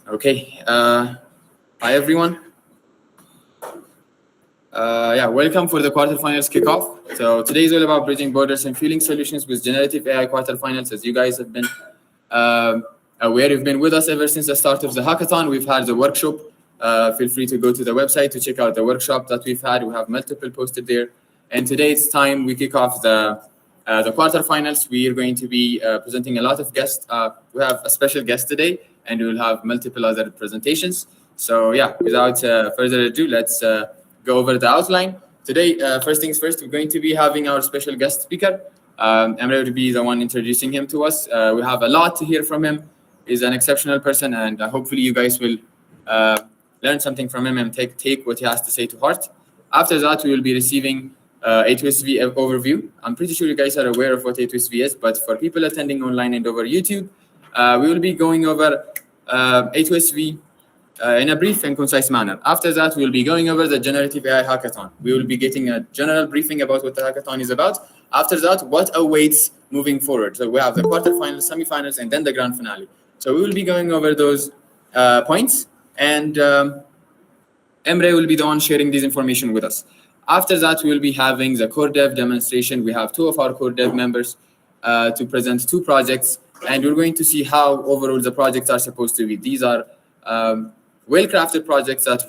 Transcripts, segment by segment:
Okay. Hi, everyone. Welcome for the quarterfinals kickoff. So today is all about bridging borders and fueling solutions with generative AI quarterfinals. As you guys have been aware, you've been with us ever since the start of the hackathon. We've had the workshop. Feel free to go to the website to check out the workshop that we've had. We have multiple posted there. And today it's time we kick off the quarterfinals. We are going to be presenting a lot of guests. We have a special guest today, and we will have multiple other presentations. So yeah, without further ado, let's go over the outline. Today, first things first, we're going to be having our special guest speaker. I'm ready to be the one introducing him to us. We have a lot to hear from him. He's an exceptional person, and hopefully you guys will learn something from him and take what he has to say to heart. After that, we will be receiving A2SV overview. I'm pretty sure you guys are aware of what A2SV is, but for people attending online and over YouTube, we will be going over A2SV in a brief and concise manner. After that, we'll be going over the Generative AI Hackathon. We will be getting a general briefing about what the hackathon is about. After that, what awaits moving forward. So we have the quarterfinals, semifinals, and then the grand finale. So we will be going over those points, and Emre will be the one sharing this information with us. After that, we will be having the core dev demonstration. We have two of our core dev members to present two projects, and we're going to see how overall the projects are supposed to be. These are well-crafted projects that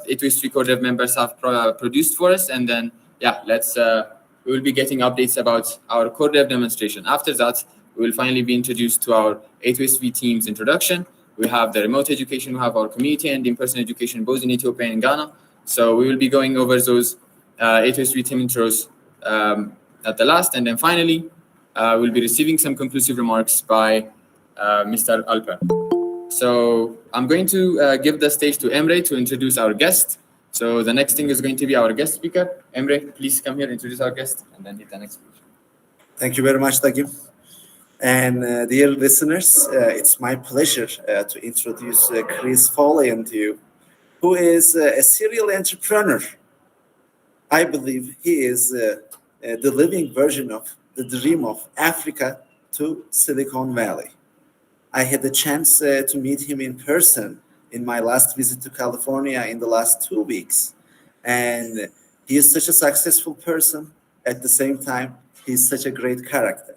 A2SV core dev members have produced for us, and then we will be getting updates about our core dev demonstration. After that, we will finally be introduced to our A2SV team's introduction. We have the remote education, we have our community and in-person education, both in Ethiopia and Ghana. So we will be going over those A2SV team intros at the last, and then finally, we'll be receiving some conclusive remarks by Mr. Alper. So I'm going to give the stage to Emre to introduce our guest. So the next thing is going to be our guest speaker. Emre, please come here, introduce our guest, and then hit the next speech. Thank you very much, Dagim. And dear listeners, it's my pleasure to introduce Chris Foley to you, who is a serial entrepreneur. I believe he is the living version of the dream of Africa to Silicon Valley. I had the chance to meet him in person in my last visit to California in the last 2 weeks. And he is such a successful person. At the same time, he's such a great character.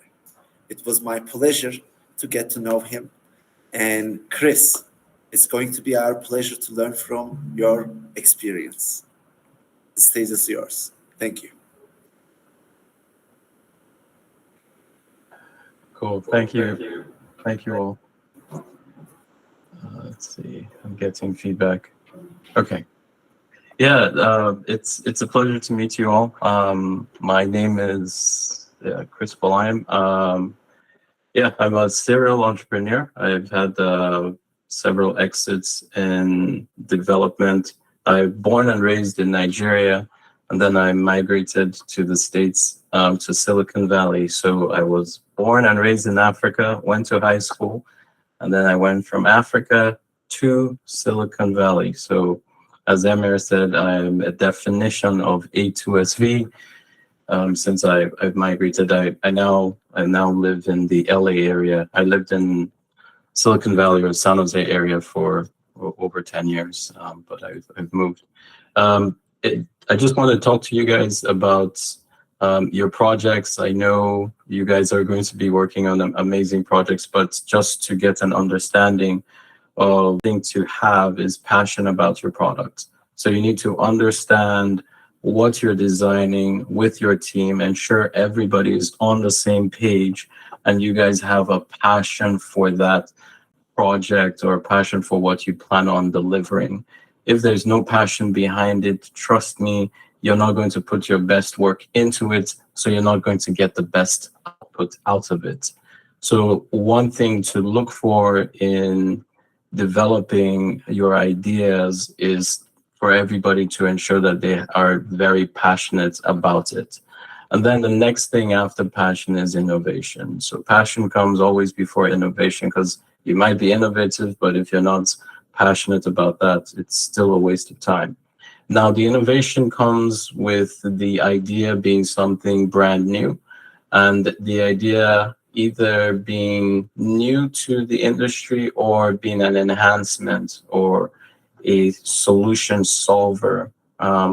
It was my pleasure to get to know him. And Chris, it's going to be our pleasure to learn from your experience. The stage is yours. Thank you. Cool. Thank you. Thank you all. Let's see. I'm getting feedback. Okay. Yeah, it's a pleasure to meet you all. My name is Chris Foley. Yeah, I'm a serial entrepreneur. I've had several exits in development. I'm born and raised in Nigeria, and then I migrated to the States, to Silicon Valley. So I was born and raised in Africa, went to high school, and then I went from Africa to Silicon Valley. So as Emir said, I'm a definition of A2SV. Since I've migrated, I now live in the LA area. I lived in Silicon Valley or San Jose area for over 10 years, but I've moved. I just want to talk to you guys about your projects. I know you guys are going to be working on amazing projects, but just to get an understanding of thing to have is passion about your product. So you need to understand what you're designing with your team, ensure everybody is on the same page, and you guys have a passion for that project or a passion for what you plan on delivering. If there's no passion behind it, trust me, you're not going to put your best work into it, so you're not going to get the best output out of it. So one thing to look for in developing your ideas is for everybody to ensure that they are very passionate about it. And then the next thing after passion is innovation. So passion comes always before innovation, because you might be innovative, but if you're not passionate about that, it's still a waste of time. Now, the innovation comes with the idea being something brand new, and the idea either being new to the industry or being an enhancement or a solution solver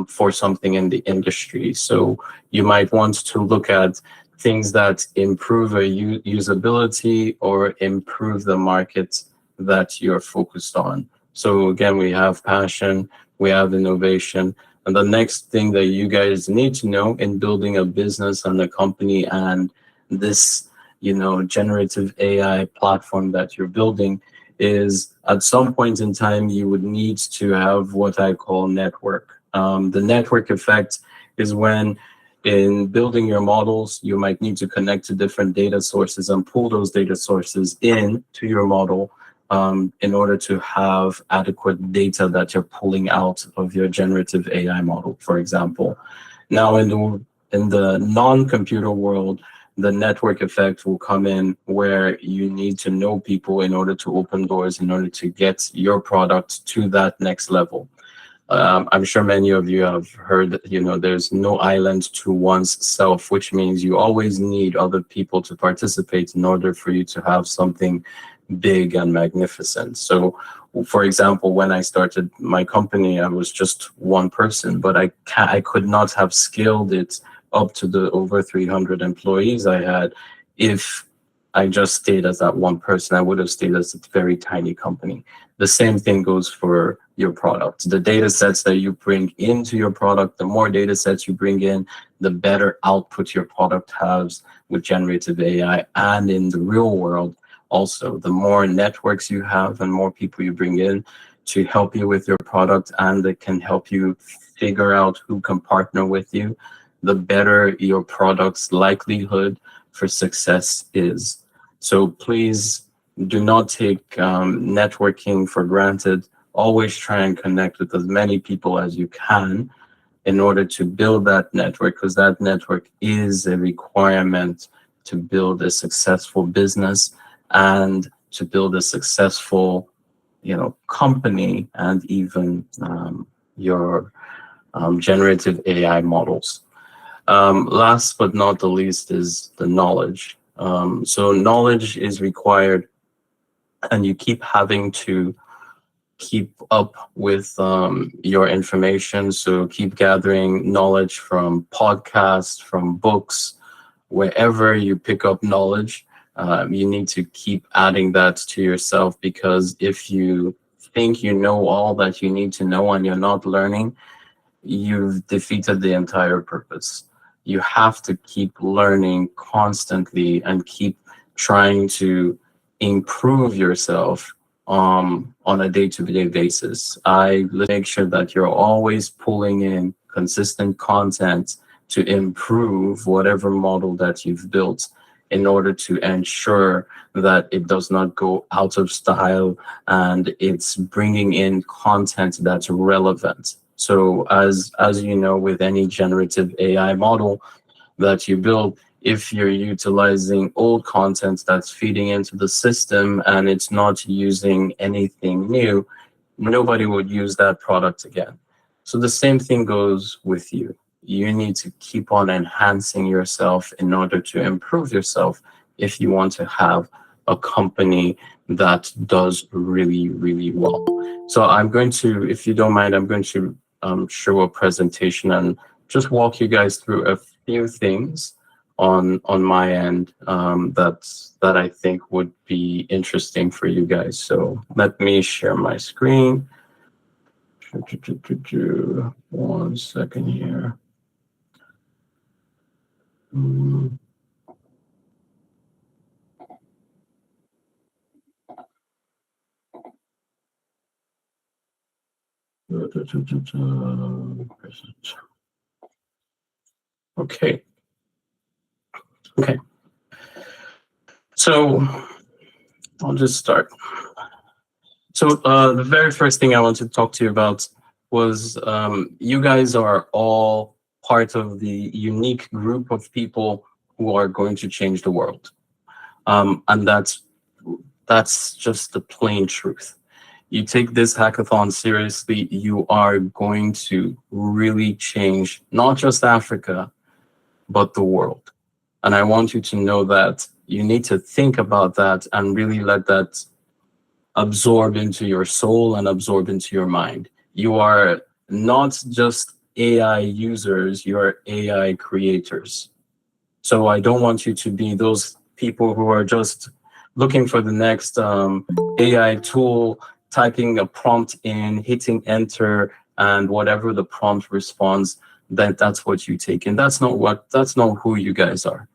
for something in the industry. So you might want to look at things that improve usability or improve the market that you're focused on. So again, we have passion, we have innovation, and the next thing that you guys need to know in building a business and a company and this, generative AI platform that you're building is at some point in time, you would need to have what I call network. The network effect is when in building your models, you might need to connect to different data sources and pull those data sources in to your model in order to have adequate data that you're pulling out of your generative AI model, for example. Now, in the non-computer world, the network effect will come in where you need to know people in order to open doors, in order to get your product to that next level. I'm sure many of you have heard, there's no island to one's self, which means you always need other people to participate in order for you to have something big and magnificent. So, for example, when I started my company, I was just one person, but I could not have scaled it up to the over 300 employees I had if I just stayed as that one person. I would have stayed as a very tiny company. The same thing goes for your product. The data sets that you bring into your product, the more data sets you bring in, the better output your product has with generative AI. And in the real world, also, the more networks you have and more people you bring in to help you with your product and that can help you figure out who can partner with you, the better your product's likelihood for success is. So please do not take networking for granted. Always try and connect with as many people as you can in order to build that network, because that network is a requirement to build a successful business and to build a successful, company, and even your generative AI models. Last but not the least is the knowledge. So knowledge is required, and you keep having to keep up with your information. So keep gathering knowledge from podcasts, from books, wherever you pick up knowledge. You need to keep adding that to yourself, because if you think you know all that you need to know and you're not learning, you've defeated the entire purpose. You have to keep learning constantly and keep trying to improve yourself on a day-to-day basis. I make sure that you're always pulling in consistent content to improve whatever model that you've built, in order to ensure that it does not go out of style and it's bringing in content that's relevant. So as you know, with any generative AI model that you build, if you're utilizing old content that's feeding into the system and it's not using anything new, nobody would use that product again. So the same thing goes with you. You need to keep on enhancing yourself in order to improve yourself if you want to have a company that does really, really well. So I'm going to, if you don't mind, I'm going to show a presentation and just walk you guys through a few things on my end that I think would be interesting for you guys. So let me share my screen. 1 second here. Okay. So I'll just start. So the very first thing I wanted to talk to you about was you guys are all part of the unique group of people who are going to change the world. And that's just the plain truth. You take this hackathon seriously, you are going to really change not just Africa, but the world. And I want you to know that you need to think about that and really let that absorb into your soul and absorb into your mind. You are not just AI users, you are AI creators. So I don't want you to be those people who are just looking for the next AI tool, typing a prompt in, hitting enter, and whatever the prompt responds, that's what you take. And that's not who you guys are.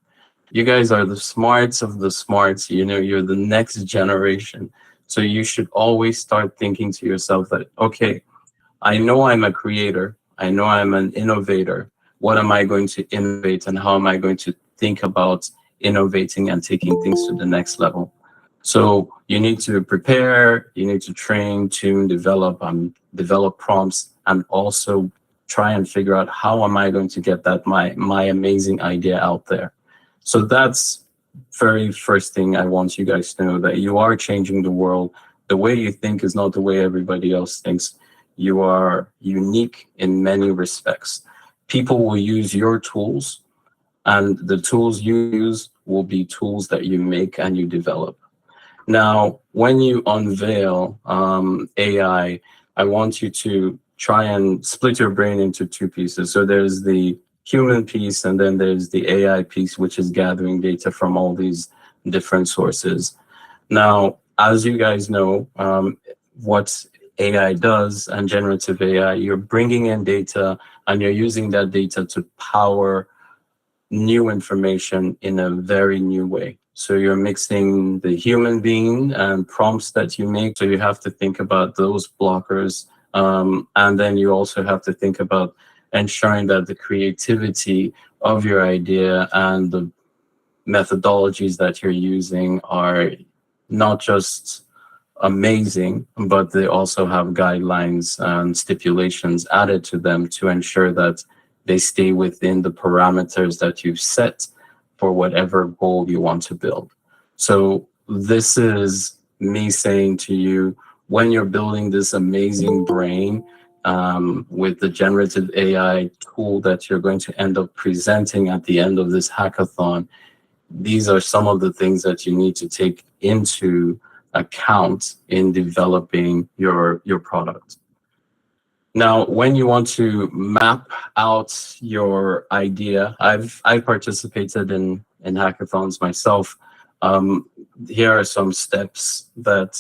You guys are the smarts of the smarts. You're the next generation. So you should always start thinking to yourself that, okay, I know I'm a creator. I know I'm an innovator. What am I going to innovate, and how am I going to think about innovating and taking things to the next level? So you need to prepare, you need to train, tune, develop prompts, and also try and figure out how am I going to get that my amazing idea out there. So that's very first thing I want you guys to know, that you are changing the world. The way you think is not the way everybody else thinks. You are unique in many respects. People will use your tools, and the tools you use will be tools that you make and you develop. Now, when you unveil AI, I want you to try and split your brain into two pieces. So there's the human piece, and then there's the AI piece, which is gathering data from all these different sources. Now, as you guys know, what AI does and generative AI, you're bringing in data and you're using that data to power new information in a very new way. So you're mixing the human being and prompts that you make. So you have to think about those blockers. And then you also have to think about ensuring that the creativity of your idea and the methodologies that you're using are not just amazing, but they also have guidelines and stipulations added to them to ensure that they stay within the parameters that you've set for whatever goal you want to build. So this is me saying to you, when you're building this amazing brain with the generative AI tool that you're going to end up presenting at the end of this hackathon, these are some of the things that you need to take into account in developing your product. Now, when you want to map out your idea, I've participated in hackathons myself. Here are some steps that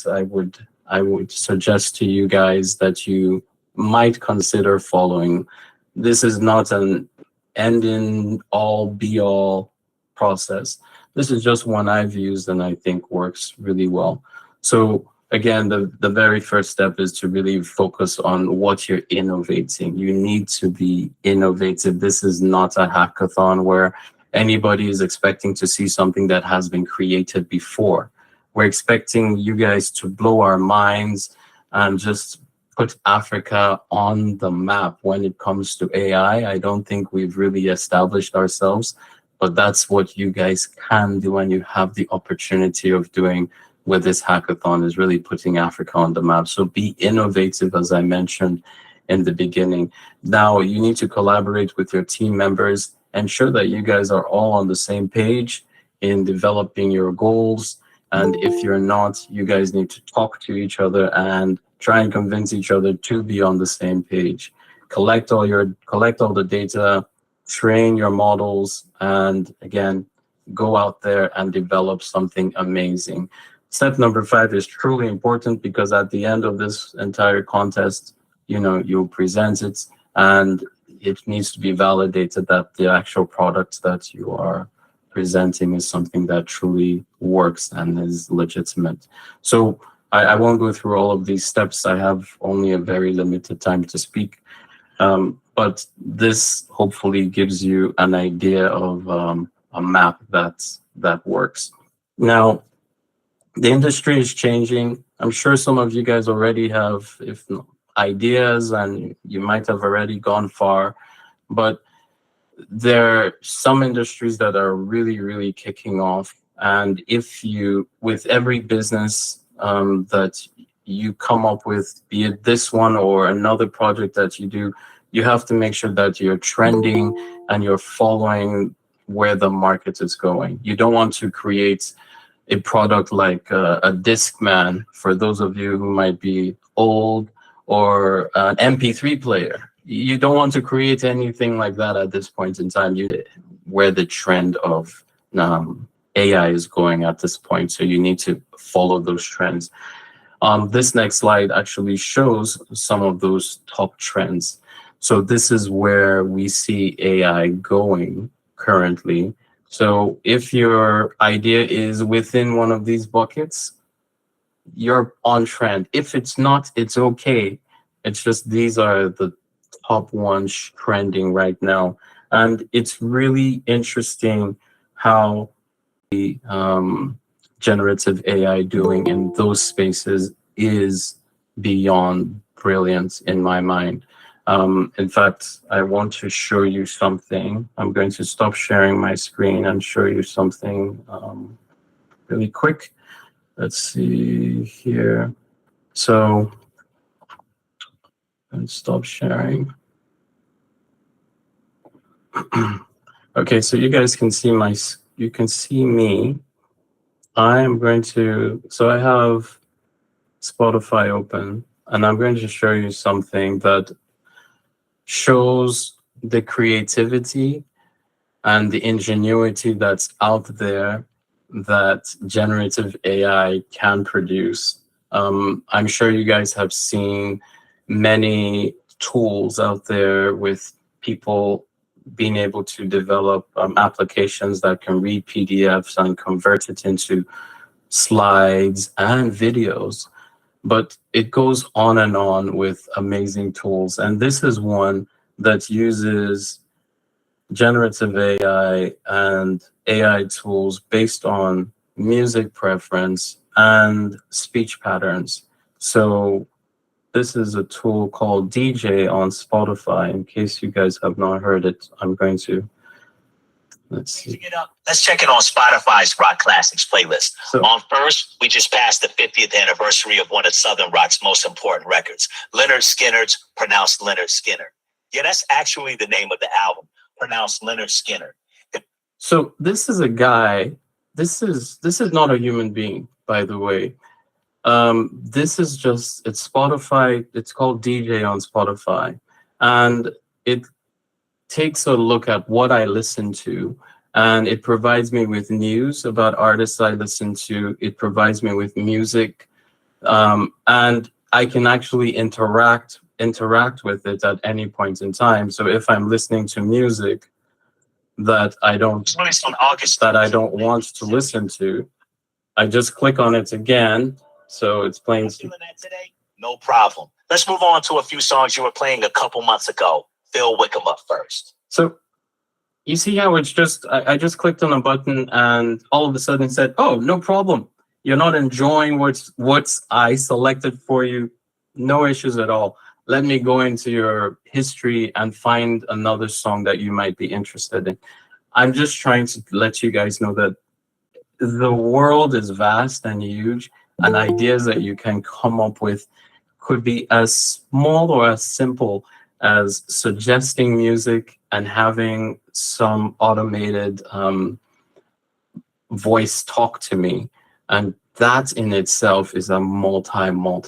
I would suggest to you guys that you might consider following. This is not an end-in all be all process. This is just one I've used and I think works really well. So again, the very first step is to really focus on what you're innovating. You need to be innovative. This is not a hackathon where anybody is expecting to see something that has been created before. We're expecting you guys to blow our minds and just put Africa on the map when it comes to AI. I don't think we've really established ourselves, but that's what you guys can do and you have the opportunity of doing with this hackathon, is really putting Africa on the map. So be innovative, as I mentioned in the beginning. Now you need to collaborate with your team members, ensure that you guys are all on the same page in developing your goals. And if you're not, you guys need to talk to each other and try and convince each other to be on the same page. Collect all the data, train your models, and again, go out there and develop something amazing. Step number 5 is truly important, because at the end of this entire contest, you'll present it and it needs to be validated that the actual product that you are presenting is something that truly works and is legitimate. So I won't go through all of these steps. I have only a very limited time to speak. But this hopefully gives you an idea of a map that works. Now, the industry is changing. I'm sure some of you guys already have ideas and you might have already gone far, but there are some industries that are really, really kicking off. And with every business that you come up with, be it this one or another project that you do, you have to make sure that you're trending and you're following where the market is going. You don't want to create a product like a Discman, for those of you who might be old, or an MP3 player. You don't want to create anything like that at this point in time. Where the trend of AI is going at this point, so you need to follow those trends. This next slide actually shows some of those top trends. So this is where we see AI going currently. So if your idea is within one of these buckets, you're on trend. If it's not, it's okay. It's just these are the top ones trending right now. And it's really interesting how the generative AI doing in those spaces is beyond brilliant in my mind. In fact, I want to show you something. I'm going to stop sharing my screen and show you something really quick. Let's see here. So let's stop sharing. Okay, so you guys can see you can see me. I am going to, so I have Spotify open, and I'm going to show you something that shows the creativity and the ingenuity that's out there that generative AI can produce. I'm sure you guys have seen many tools out there with people being able to develop applications that can read PDFs and convert it into slides and videos. But it goes on and on with amazing tools. And this is one that uses generative AI and AI tools based on music preference and speech patterns. So this is a tool called DJ on Spotify. In case you guys have not heard it, I'm going to, let's see. Let's check it on Spotify's Rock Classics playlist. So, On first, we just passed the 50th anniversary of one of Southern Rock's most important records, Leonard Skinner's, pronounced Leonard Skinner. Yeah, that's actually the name of the album, pronounced Leonard Skinner. so this is a guy. This is not a human being, by the way. This is just, it's Spotify. It's called DJ on Spotify, and it takes a look at what I listen to, and it provides me with news about artists I listen to. It provides me with music, and I can actually interact with it at any point in time. So if I'm listening to music that I don't Released on August. want to listen to, I just click on it again. So it's playing. Feeling that today? No problem. Let's move on to a few songs you were playing a couple months ago. Phil Wickham up first. So you see how it's just, I just clicked on a button and all of a sudden it said, oh, no problem. You're not enjoying what's I selected for you. No issues at all. Let me go into your history and find another song that you might be interested in. I'm just trying to let you guys know that the world is vast and huge, and ideas that you can come up with could be as small or as simple as suggesting music and having some automated voice talk to me. And that in itself is a multi-million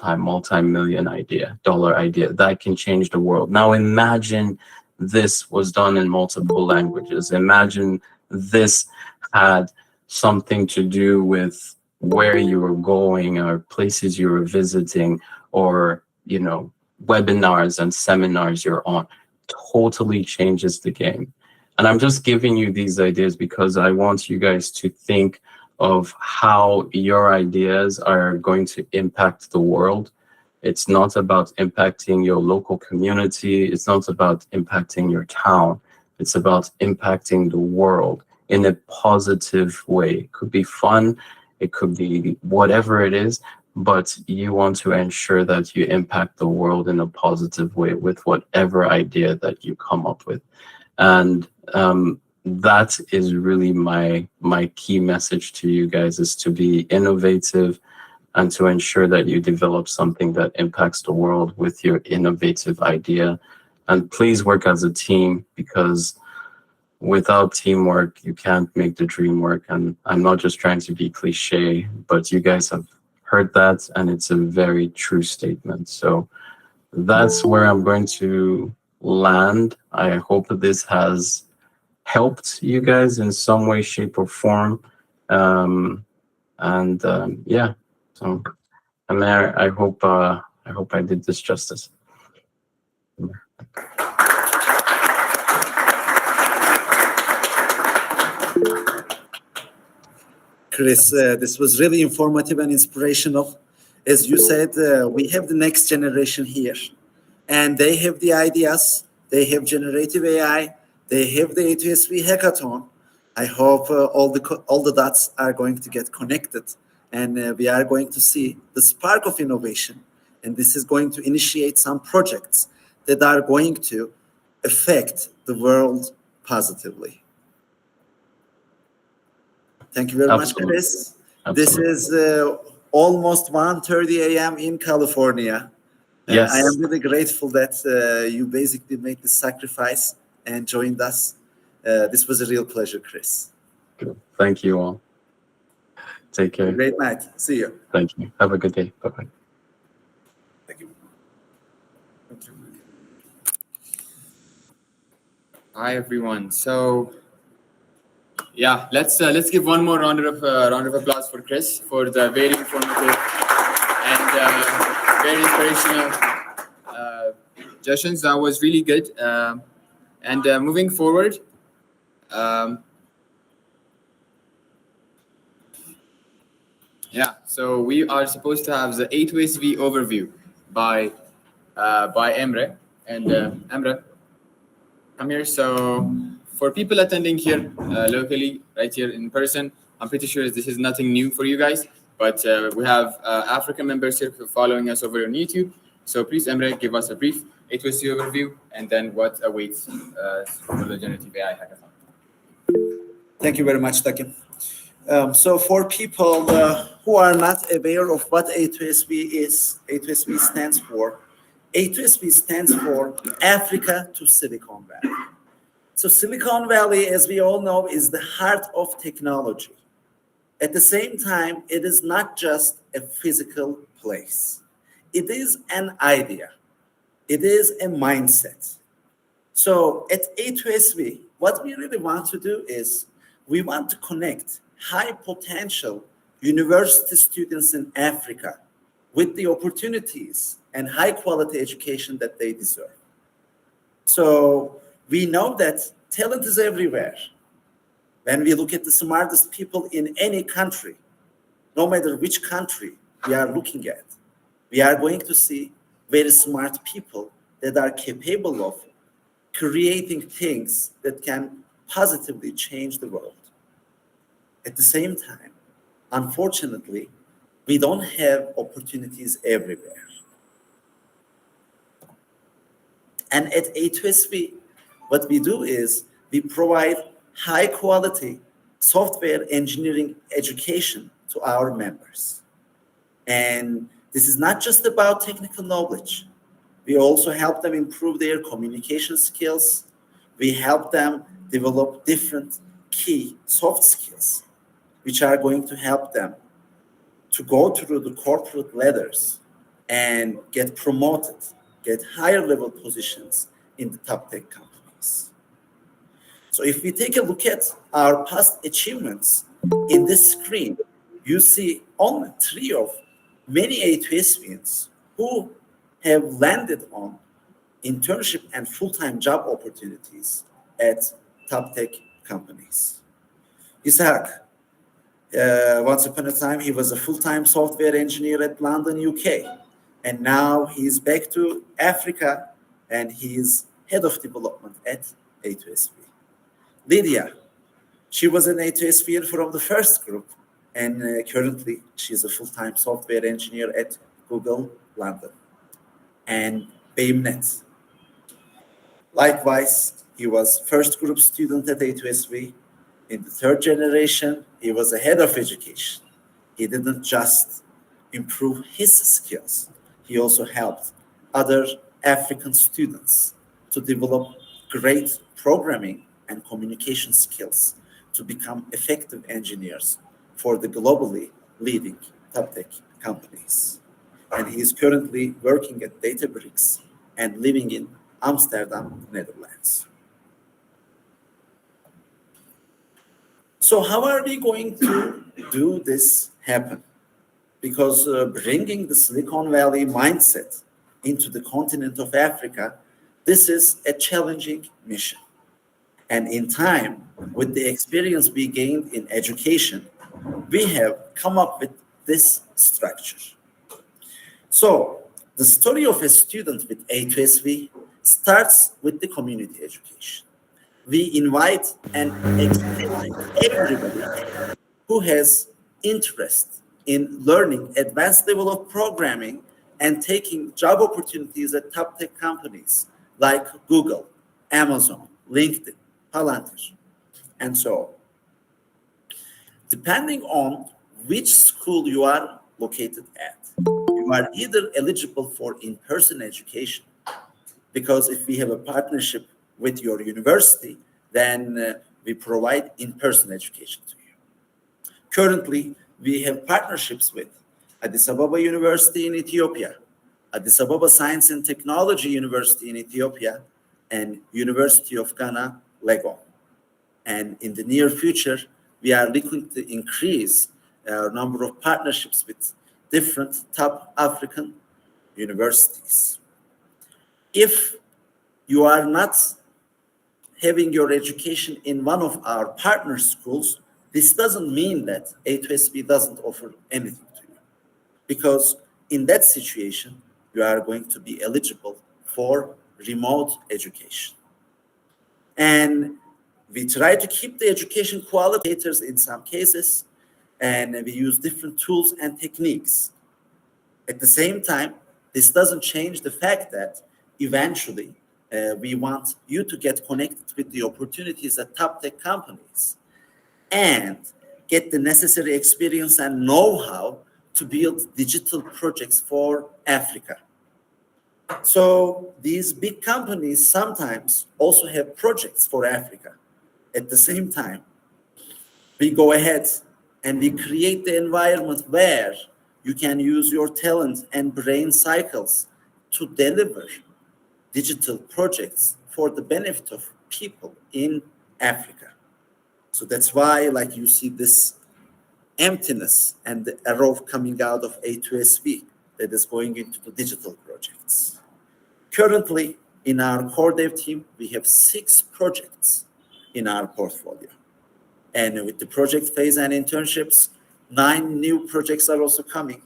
dollar idea that can change the world. Now imagine this was done in multiple languages. Imagine this had something to do with where you were going or places you were visiting, or, you know, webinars and seminars you're on. Totally changes the game. And I'm just giving you these ideas because I want you guys to think of how your ideas are going to impact the world. It's not about impacting your local community. It's not about impacting your town. It's about impacting the world in a positive way. It could be fun. It could be whatever it is, but you want to ensure that you impact the world in a positive way with whatever idea that you come up with. And that is really my key message to you guys, is to be innovative and to ensure that you develop something that impacts the world with your innovative idea. And please work as a team, because without teamwork, you can't make the dream work. And I'm not just trying to be cliche, but you guys have heard that, and it's a very true statement. So that's where I'm going to land. I hope that this has helped you guys in some way, shape, or form. Yeah, so Amer, I hope I did this justice. Chris, this was really informative and inspirational. As you said, we have the next generation here, and they have the ideas, they have generative AI, they have the A2SV Hackathon. I hope all the dots are going to get connected, and we are going to see the spark of innovation. And this is going to initiate some projects that are going to affect the world positively. Thank you very much, Chris. This is almost 1:30 a.m. in California. Yes. I am really grateful that you basically made the sacrifice and joined us. This was a real pleasure, Chris. Good. Thank you all. Take care. Great night. See you. Thank you. Have a good day. Bye-bye. Thank you. Hi everyone. So yeah, let's give one more round of applause for Chris for the very informative and very inspirational sessions. That was really good. And moving forward, yeah. So we are supposed to have the A2SV overview by Emre, and Emre, come here. So for people attending here locally, right here in person, I'm pretty sure this is nothing new for you guys, but we have African members here following us over on YouTube. So please, Emre, give us a brief A2SV overview and then what awaits for the Generative AI Hackathon. Thank you very much, Taki. So for people who are not aware of what A2SV is, A2SV stands for, A2SV stands for Africa to Silicon Valley. So Silicon Valley, as we all know, is the heart of technology. At the same time, it is not just a physical place. It is an idea. It is a mindset. So at A2SV, what we really want to do is we want to connect high potential university students in Africa with the opportunities and high quality education that they deserve. So we know that talent is everywhere. When we look at the smartest people in any country, no matter which country we are looking at, we are going to see very smart people that are capable of creating things that can positively change the world. At the same time, unfortunately, we don't have opportunities everywhere. And at A2SV, what we do is we provide high quality software engineering education to our members. And this is not just about technical knowledge. We also help them improve their communication skills. We help them develop different key soft skills, which are going to help them to go through the corporate ladders and get promoted, get higher level positions in the top tech companies. So if we take a look at our past achievements in this screen, you see only 3 of many A2SVians who have landed on internship and full-time job opportunities at top tech companies. Isaac, once upon a time, he was a full-time software engineer at London, UK. And now he's back to Africa and he's head of development at A2SV. Lydia, she was an A2SV from the first group, and currently she's a full-time software engineer at Google London. And Beimnet, likewise, he was first group student at A2SV. In the third generation, he was a head of education. He didn't just improve his skills, he also helped other African students to develop great programming and communication skills to become effective engineers for the globally leading top tech companies. And he is currently working at Databricks and living in Amsterdam, Netherlands. So how are we going to do this happen? Because bringing the Silicon Valley mindset into the continent of Africa, this is a challenging mission. And in time, with the experience we gained in education, we have come up with this structure. So the story of a student with A2SV starts with the community education. We invite and expect everybody who has interest in learning advanced level of programming and taking job opportunities at top tech companies like Google, Amazon, LinkedIn, Palantir, and so on. Depending on which school you are located at, you are either eligible for in-person education, because if we have a partnership with your university, then we provide in-person education to you. Currently, we have partnerships with Addis Ababa University in Ethiopia, Addis Ababa Science and Technology University in Ethiopia, and University of Ghana, Legon. And in the near future, we are looking to increase our number of partnerships with different top African universities. If you are not having your education in one of our partner schools, this doesn't mean that A2SV doesn't offer anything to you. Because in that situation, you are going to be eligible for remote education. And We try to keep the education qualitators in some cases, and we use different tools and techniques. At the same time, this doesn't change the fact that eventually we want you to get connected with the opportunities at top tech companies and get the necessary experience and know-how to build digital projects for Africa. So these big companies sometimes also have projects for Africa. At the same time, we go ahead and we create the environment where you can use your talent and brain cycles to deliver digital projects for the benefit of people in Africa. So that's why, like, you see this emptiness and the arrow coming out of A2SV that is going into the digital projects. Currently, in our core dev team, we have 6 projects in our portfolio. And with the project phase and internships, 9 new projects are also coming.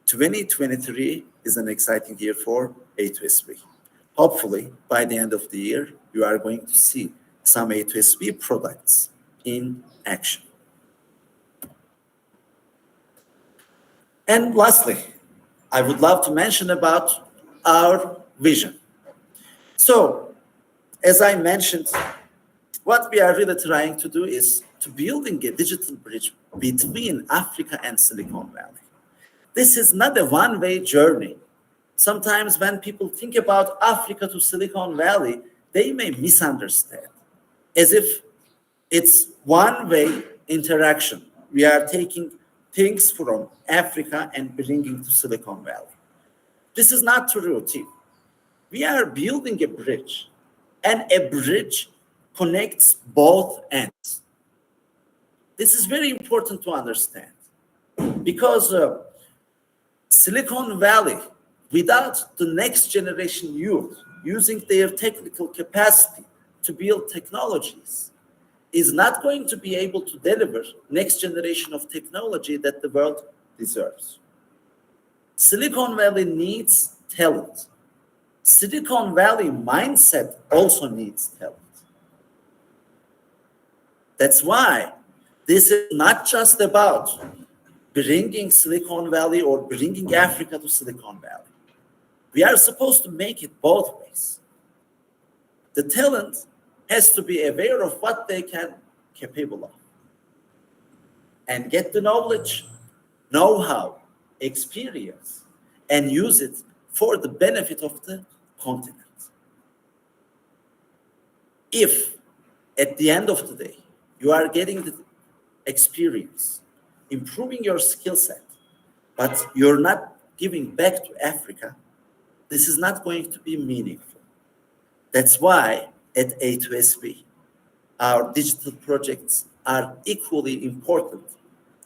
2023 is an exciting year for A2SV. Hopefully, by the end of the year, you are going to see some A2SV products in action. And lastly, I would love to mention about our vision. So, as I mentioned, what we are really trying to do is to building a digital bridge between Africa and Silicon Valley. This is not a one-way journey. Sometimes when people think about Africa to Silicon Valley, they may misunderstand, as if it's one-way interaction. We are taking things from Africa and bringing to Silicon Valley. This is not true, team. We are building a bridge, and a bridge connects both ends. This is very important to understand, because Silicon Valley, without the next generation youth using their technical capacity to build technologies, is not going to be able to deliver next generation of technology that the world deserves. Silicon Valley needs talent. Silicon Valley mindset also needs talent. That's why this is not just about bringing Silicon Valley or bringing Africa to Silicon Valley. We are supposed to make it both ways. The talent has to be aware of what they can capable of and get the knowledge, know-how, experience, and use it for the benefit of the continent. If at the end of the day, you are getting the experience, improving your skill set, but you're not giving back to Africa, this is not going to be meaningful. That's why at A2SV, our digital projects are equally important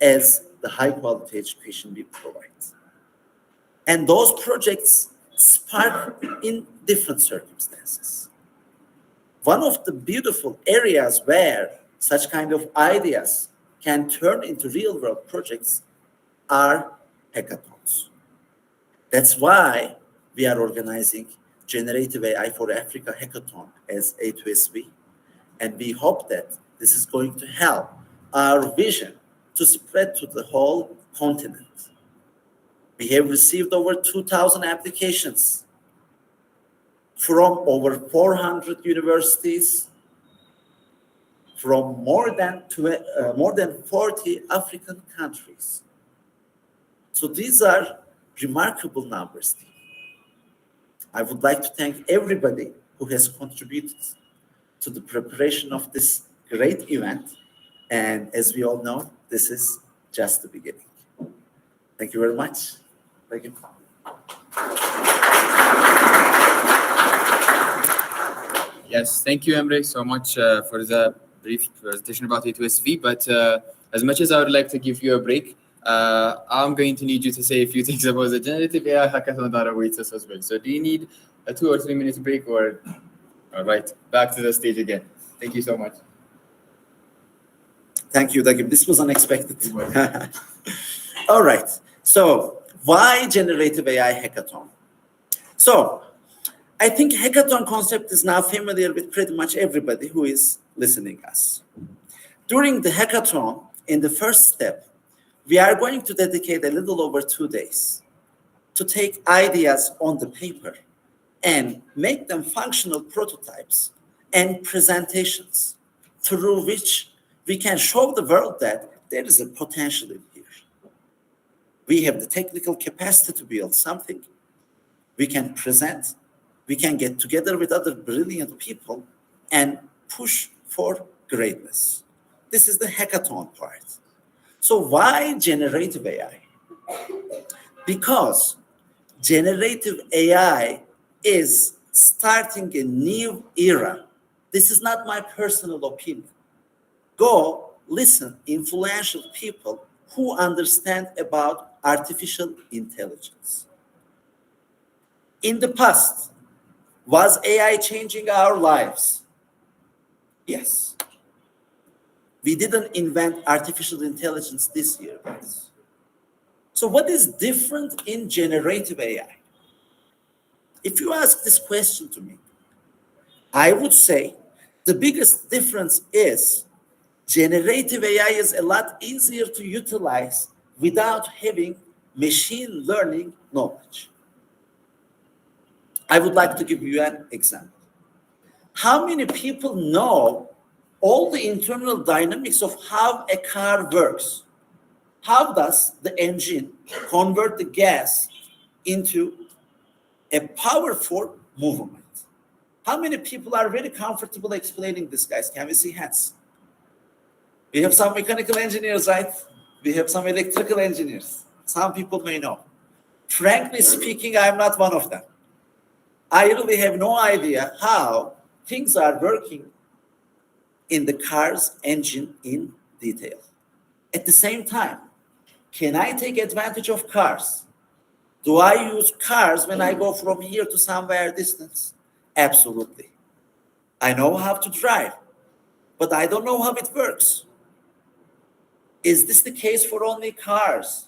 as the high quality education we provide. And those projects spark in different circumstances. One of the beautiful areas where such kind of ideas can turn into real world projects are hackathons. That's why we are organizing Generative AI for Africa Hackathon as A2SV. And we hope that this is going to help our vision to spread to the whole continent. We have received over 2,000 applications from over 400 universities, from more than 40 African countries. So these are remarkable numbers. I would like to thank everybody who has contributed to the preparation of this great event. And as we all know, this is just the beginning. Thank you very much. Thank you. Yes, thank you, Emre, so much for the brief presentation about A2SV. But as much as I would like to give you a break, I'm going to need you to say a few things about the Generative AI Hackathon that awaits us as well. So do you need a 2 or 3 minute break, or all right, back to the stage again? Thank you so much. Thank you, Dagib. This was unexpected. All right. So why Generative AI Hackathon? So I think hackathon concept is now familiar with pretty much everybody who is listening us. During the hackathon, in the first step, we are going to dedicate a little over 2 days to take ideas on the paper and make them functional prototypes and presentations through which we can show the world that there is a potential in here. We have the technical capacity to build something. We can present, we can get together with other brilliant people and push for greatness. This is the hackathon part. So why generative AI? Because generative AI is starting a new era. This is not my personal opinion. Go listen influential people who understand about artificial intelligence. In the past, was AI changing our lives? Yes. We didn't invent artificial intelligence this year, guys. So what is different in generative AI? If you ask this question to me, I would say the biggest difference is generative AI is a lot easier to utilize without having machine learning knowledge. I would like to give you an example. How many people know all the internal dynamics of how a car works? How does the engine convert the gas into a power for movement? How many people are very comfortable explaining this, guys? Can we see hands? We have some mechanical engineers, right? We have some electrical engineers. Some people may know. Frankly speaking, I'm not one of them. I really have no idea how things are working in the car's engine in detail. At the same time, can I take advantage of cars? Do I use cars when I go from here to somewhere distance? Absolutely. I know how to drive, but I don't know how it works. Is this the case for only cars?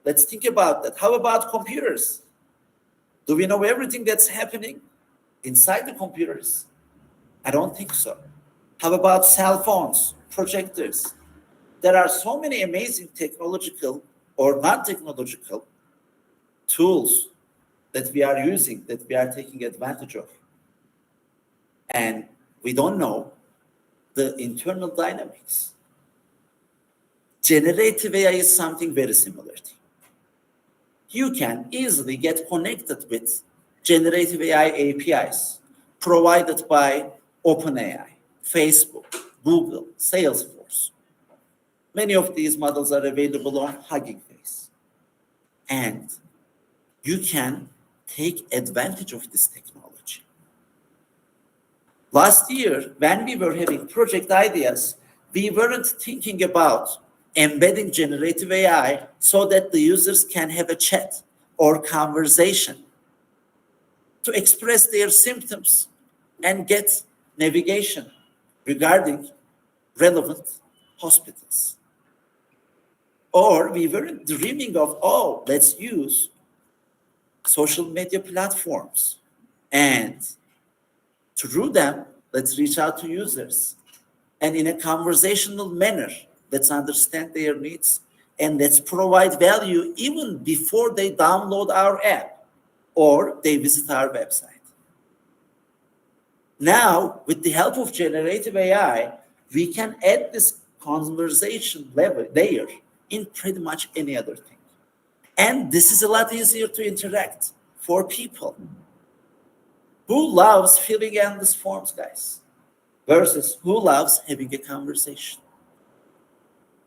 Let's think about that. How about computers? Do we know everything that's happening inside the computers? I don't think so. How about cell phones, projectors? There are so many amazing technological or non-technological tools that we are using, that we are taking advantage of. And we don't know the internal dynamics. Generative AI is something very similar to. You can easily get connected with generative AI APIs provided by OpenAI, Facebook, Google, Salesforce. Many of these models are available on Hugging Face. And you can take advantage of this technology. Last year, when we were having project ideas, we weren't thinking about embedding generative AI so that the users can have a chat or conversation to express their symptoms and get navigation regarding relevant hospitals. Or we weren't dreaming of, oh, let's use social media platforms and through them, let's reach out to users. And in a conversational manner, let's understand their needs and let's provide value even before they download our app or they visit our website. Now, with the help of generative AI, we can add this conversation layer in pretty much any other thing. And this is a lot easier to interact for people. Who loves filling endless forms, guys? Versus who loves having a conversation?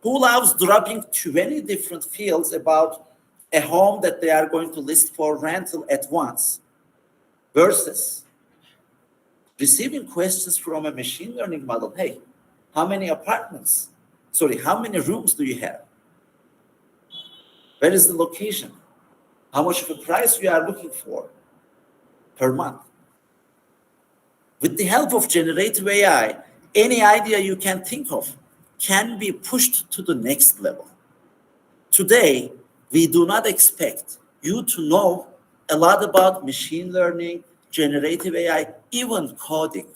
Who loves dropping 20 different fields about a home that they are going to list for rental at once? Versus receiving questions from a machine learning model. Hey, how many rooms do you have? Where is the location? How much of a price you are looking for per month? With the help of generative AI, any idea you can think of can be pushed to the next level. Today, we do not expect you to know a lot about machine learning, generative AI, even coding.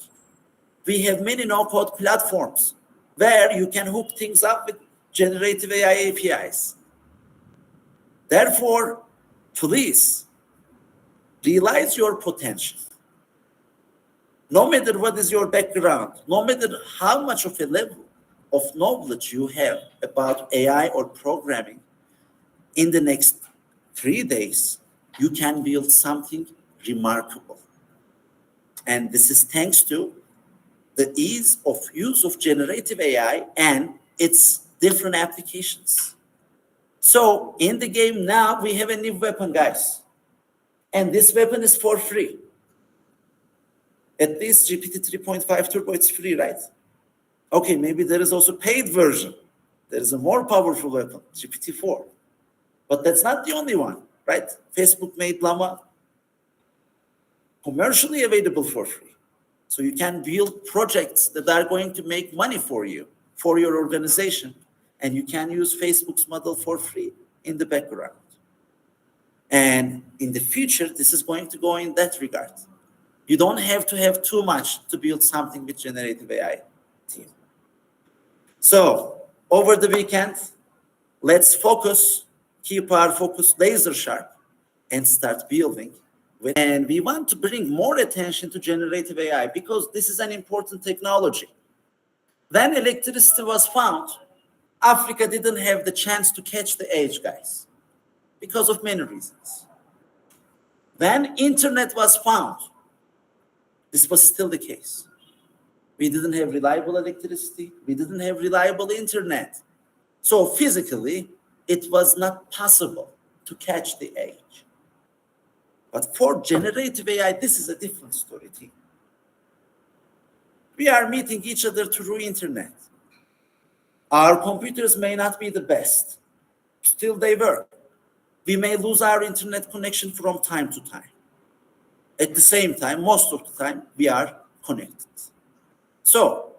We have many no-code platforms where you can hook things up with generative AI APIs. Therefore, please realize your potential. No matter what is your background, no matter how much of a level of knowledge you have about AI or programming, in the next 3 days, you can build something remarkable. And this is thanks to the ease of use of generative AI and its different applications. So in the game now, we have a new weapon, guys. And this weapon is for free. At least GPT 3.5 Turbo, it's free, right? Okay, maybe there is also paid version. There is a more powerful weapon, GPT-4. But that's not the only one, right? Facebook made Llama commercially available for free. So you can build projects that are going to make money for you, for your organization, and you can use Facebook's model for free in the background. And in the future, this is going to go in that regard. You don't have to have too much to build something with generative AI team. So over the weekend, let's focus, keep our focus laser sharp, and start building. And we want to bring more attention to generative AI because this is an important technology. When electricity was found, Africa didn't have the chance to catch the age, guys, because of many reasons. When internet was found, this was still the case. We didn't have reliable electricity. We didn't have reliable internet. So physically, it was not possible to catch the age. But for generative AI, this is a different story, team. We are meeting each other through internet. Our computers may not be the best. Still, they work. We may lose our internet connection from time to time. At the same time, most of the time, we are connected. So,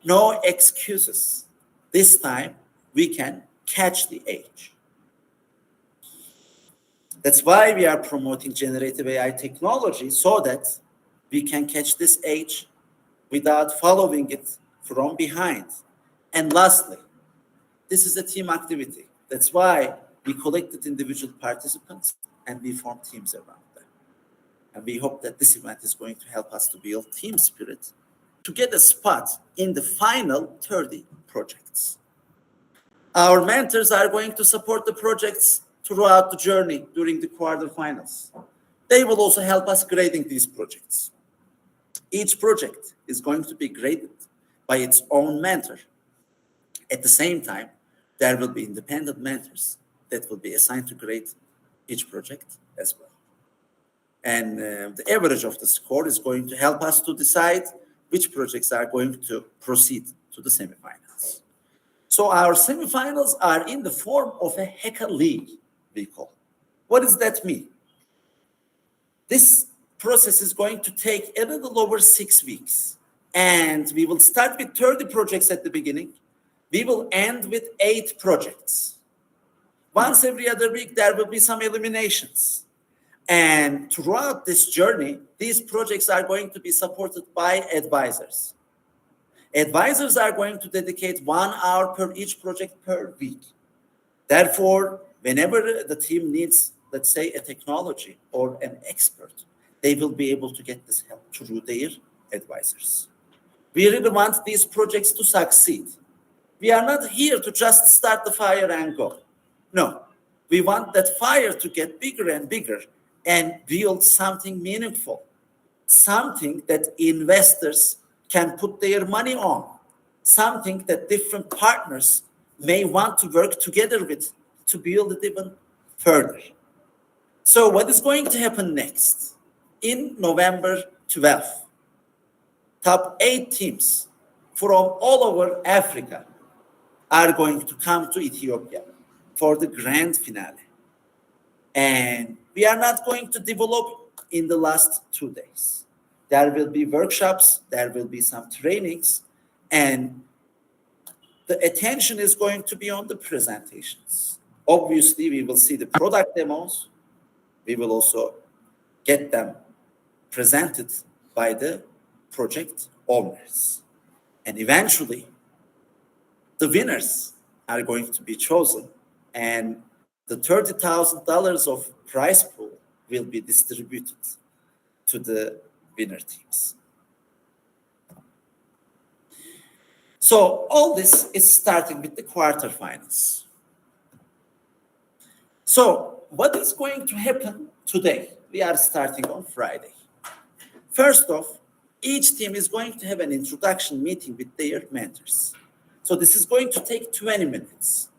no excuses. This time, we can catch the age. That's why we are promoting generative AI technology so that we can catch this age without following it from behind. And lastly, this is a team activity. That's why we collected individual participants and we formed teams around them. And we hope that this event is going to help us to build team spirit to get a spot in the final 30 projects. Our mentors are going to support the projects throughout the journey during the quarterfinals. They will also help us grading these projects. Each project is going to be graded by its own mentor. At the same time, there will be independent mentors that will be assigned to grade each project as well. And the average of the score is going to help us to decide which projects are going to proceed to the semifinals. So our semifinals are in the form of a hacker league, we call. What does that mean? This process is going to take a little over 6 weeks. And we will start with 30 projects at the beginning. We will end with 8 projects. Once every other week, there will be some eliminations. And throughout this journey, these projects are going to be supported by advisors. Advisors are going to dedicate 1 hour per each project per week. Therefore, whenever the team needs, let's say, a technology or an expert, they will be able to get this help through their advisors. We really want these projects to succeed. We are not here to just start the fire and go. No, we want that fire to get bigger and bigger and build something meaningful, something that investors can put their money on, something that different partners may want to work together with to build it even further. So what is going to happen next? In November 12th, top 8 teams from all over Africa are going to come to Ethiopia for the grand finale. And we are not going to develop in the last 2 days. There will be workshops, there will be some trainings, and the attention is going to be on the presentations. Obviously, we will see the product demos. We will also get them presented by the project owners. And eventually, the winners are going to be chosen, and the $30,000 of prize pool will be distributed to the winner teams. So all this is starting with the quarterfinals. So what is going to happen today? We are starting on Friday. First off, each team is going to have an introduction meeting with their mentors. So this is going to take 20 minutes.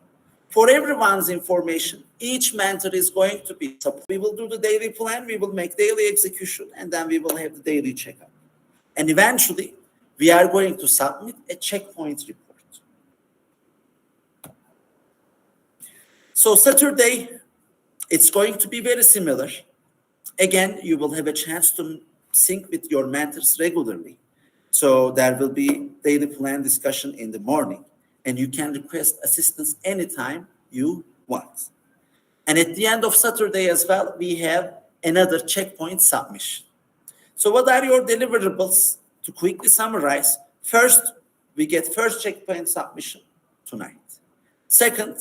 For everyone's information, each mentor is going to be, so we will do the daily plan, we will make daily execution, and then we will have the daily checkup. And eventually, we are going to submit a checkpoint report. So Saturday, it's going to be very similar. Again, you will have a chance to sync with your mentors regularly. So there will be daily plan discussion in the morning, and you can request assistance anytime you want. And at the end of Saturday as well, we have another checkpoint submission. So what are your deliverables? To quickly summarize, first, we get first checkpoint submission tonight. Second,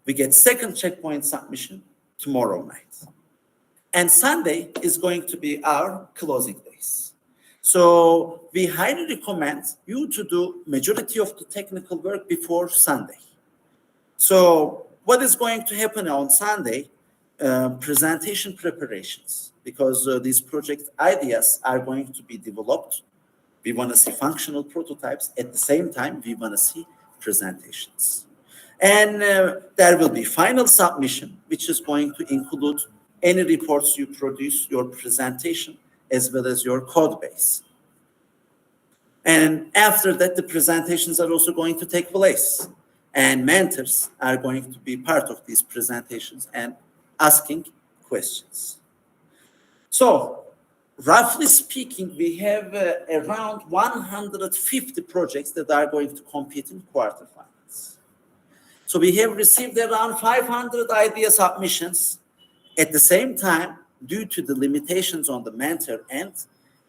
we get second checkpoint submission tomorrow night. And Sunday is going to be our closing days. So we highly recommend you to do majority of the technical work before Sunday. So what is going to happen on Sunday? Presentation preparations, because these project ideas are going to be developed. We want to see functional prototypes. At the same time, we want to see presentations. And there will be final submission, which is going to include any reports you produce, your presentation, as well as your code base. And after that, the presentations are also going to take place. And mentors are going to be part of these presentations and asking questions. So, roughly speaking, we have around 150 projects that are going to compete in quarterfinals. So we have received around 500 idea submissions. At the same time, due to the limitations on the mentor end,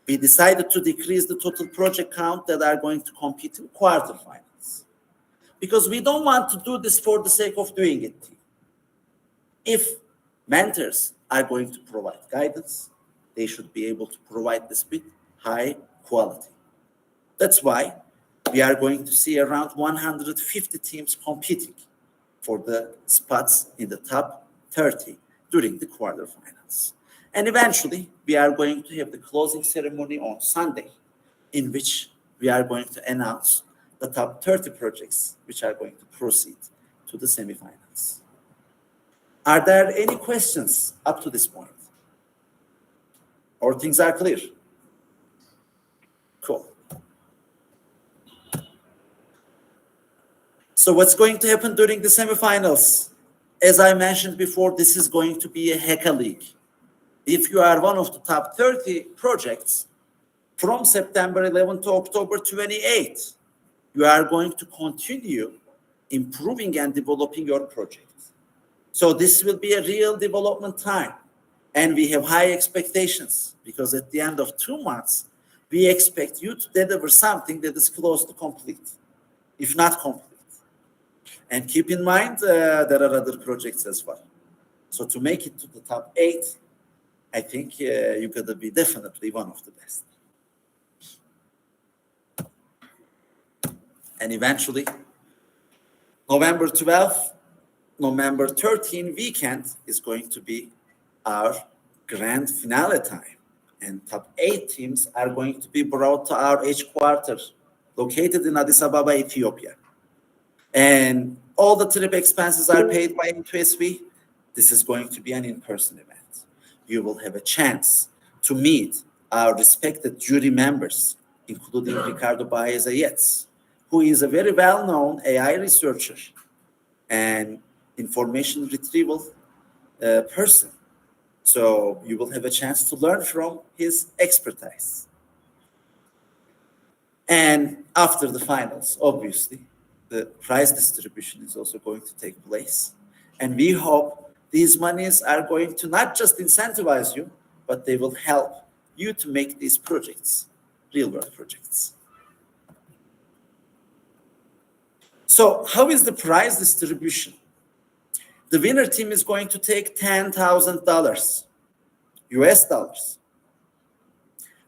we decided to decrease the total project count that are going to compete in quarterfinals. Because we don't want to do this for the sake of doing it. If mentors are going to provide guidance, they should be able to provide this with high quality. That's why we are going to see around 150 teams competing for the spots in the top 30 during the quarterfinals. And eventually, we are going to have the closing ceremony on Sunday, in which we are going to announce the top 30 projects which are going to proceed to the semifinals. Are there any questions up to this point? Or things are clear? Cool. So what's going to happen during the semifinals? As I mentioned before, this is going to be a hacker league. If you are one of the top 30 projects, from September 11 to October 28, you are going to continue improving and developing your project. So this will be a real development time. And we have high expectations, because at the end of 2 months, we expect you to deliver something that is close to complete, if not complete. And keep in mind, there are other projects as well. So to make it to the top 8, I think you're going to be definitely one of the best. And eventually, November 12th, November 13 weekend is going to be our grand finale time. And top 8 teams are going to be brought to our headquarters, located in Addis Ababa, Ethiopia. And all the trip expenses are paid by A2SV. This is going to be an in-person event. You will have a chance to meet our respected jury members, including Ricardo Baez, who is a very well-known AI researcher and information retrieval person. So you will have a chance to learn from his expertise. And after the finals, obviously, the prize distribution is also going to take place. And we hope these monies are going to not just incentivize you, but they will help you to make these projects real-world projects. So how is the prize distribution? The winner team is going to take $10,000 US dollars.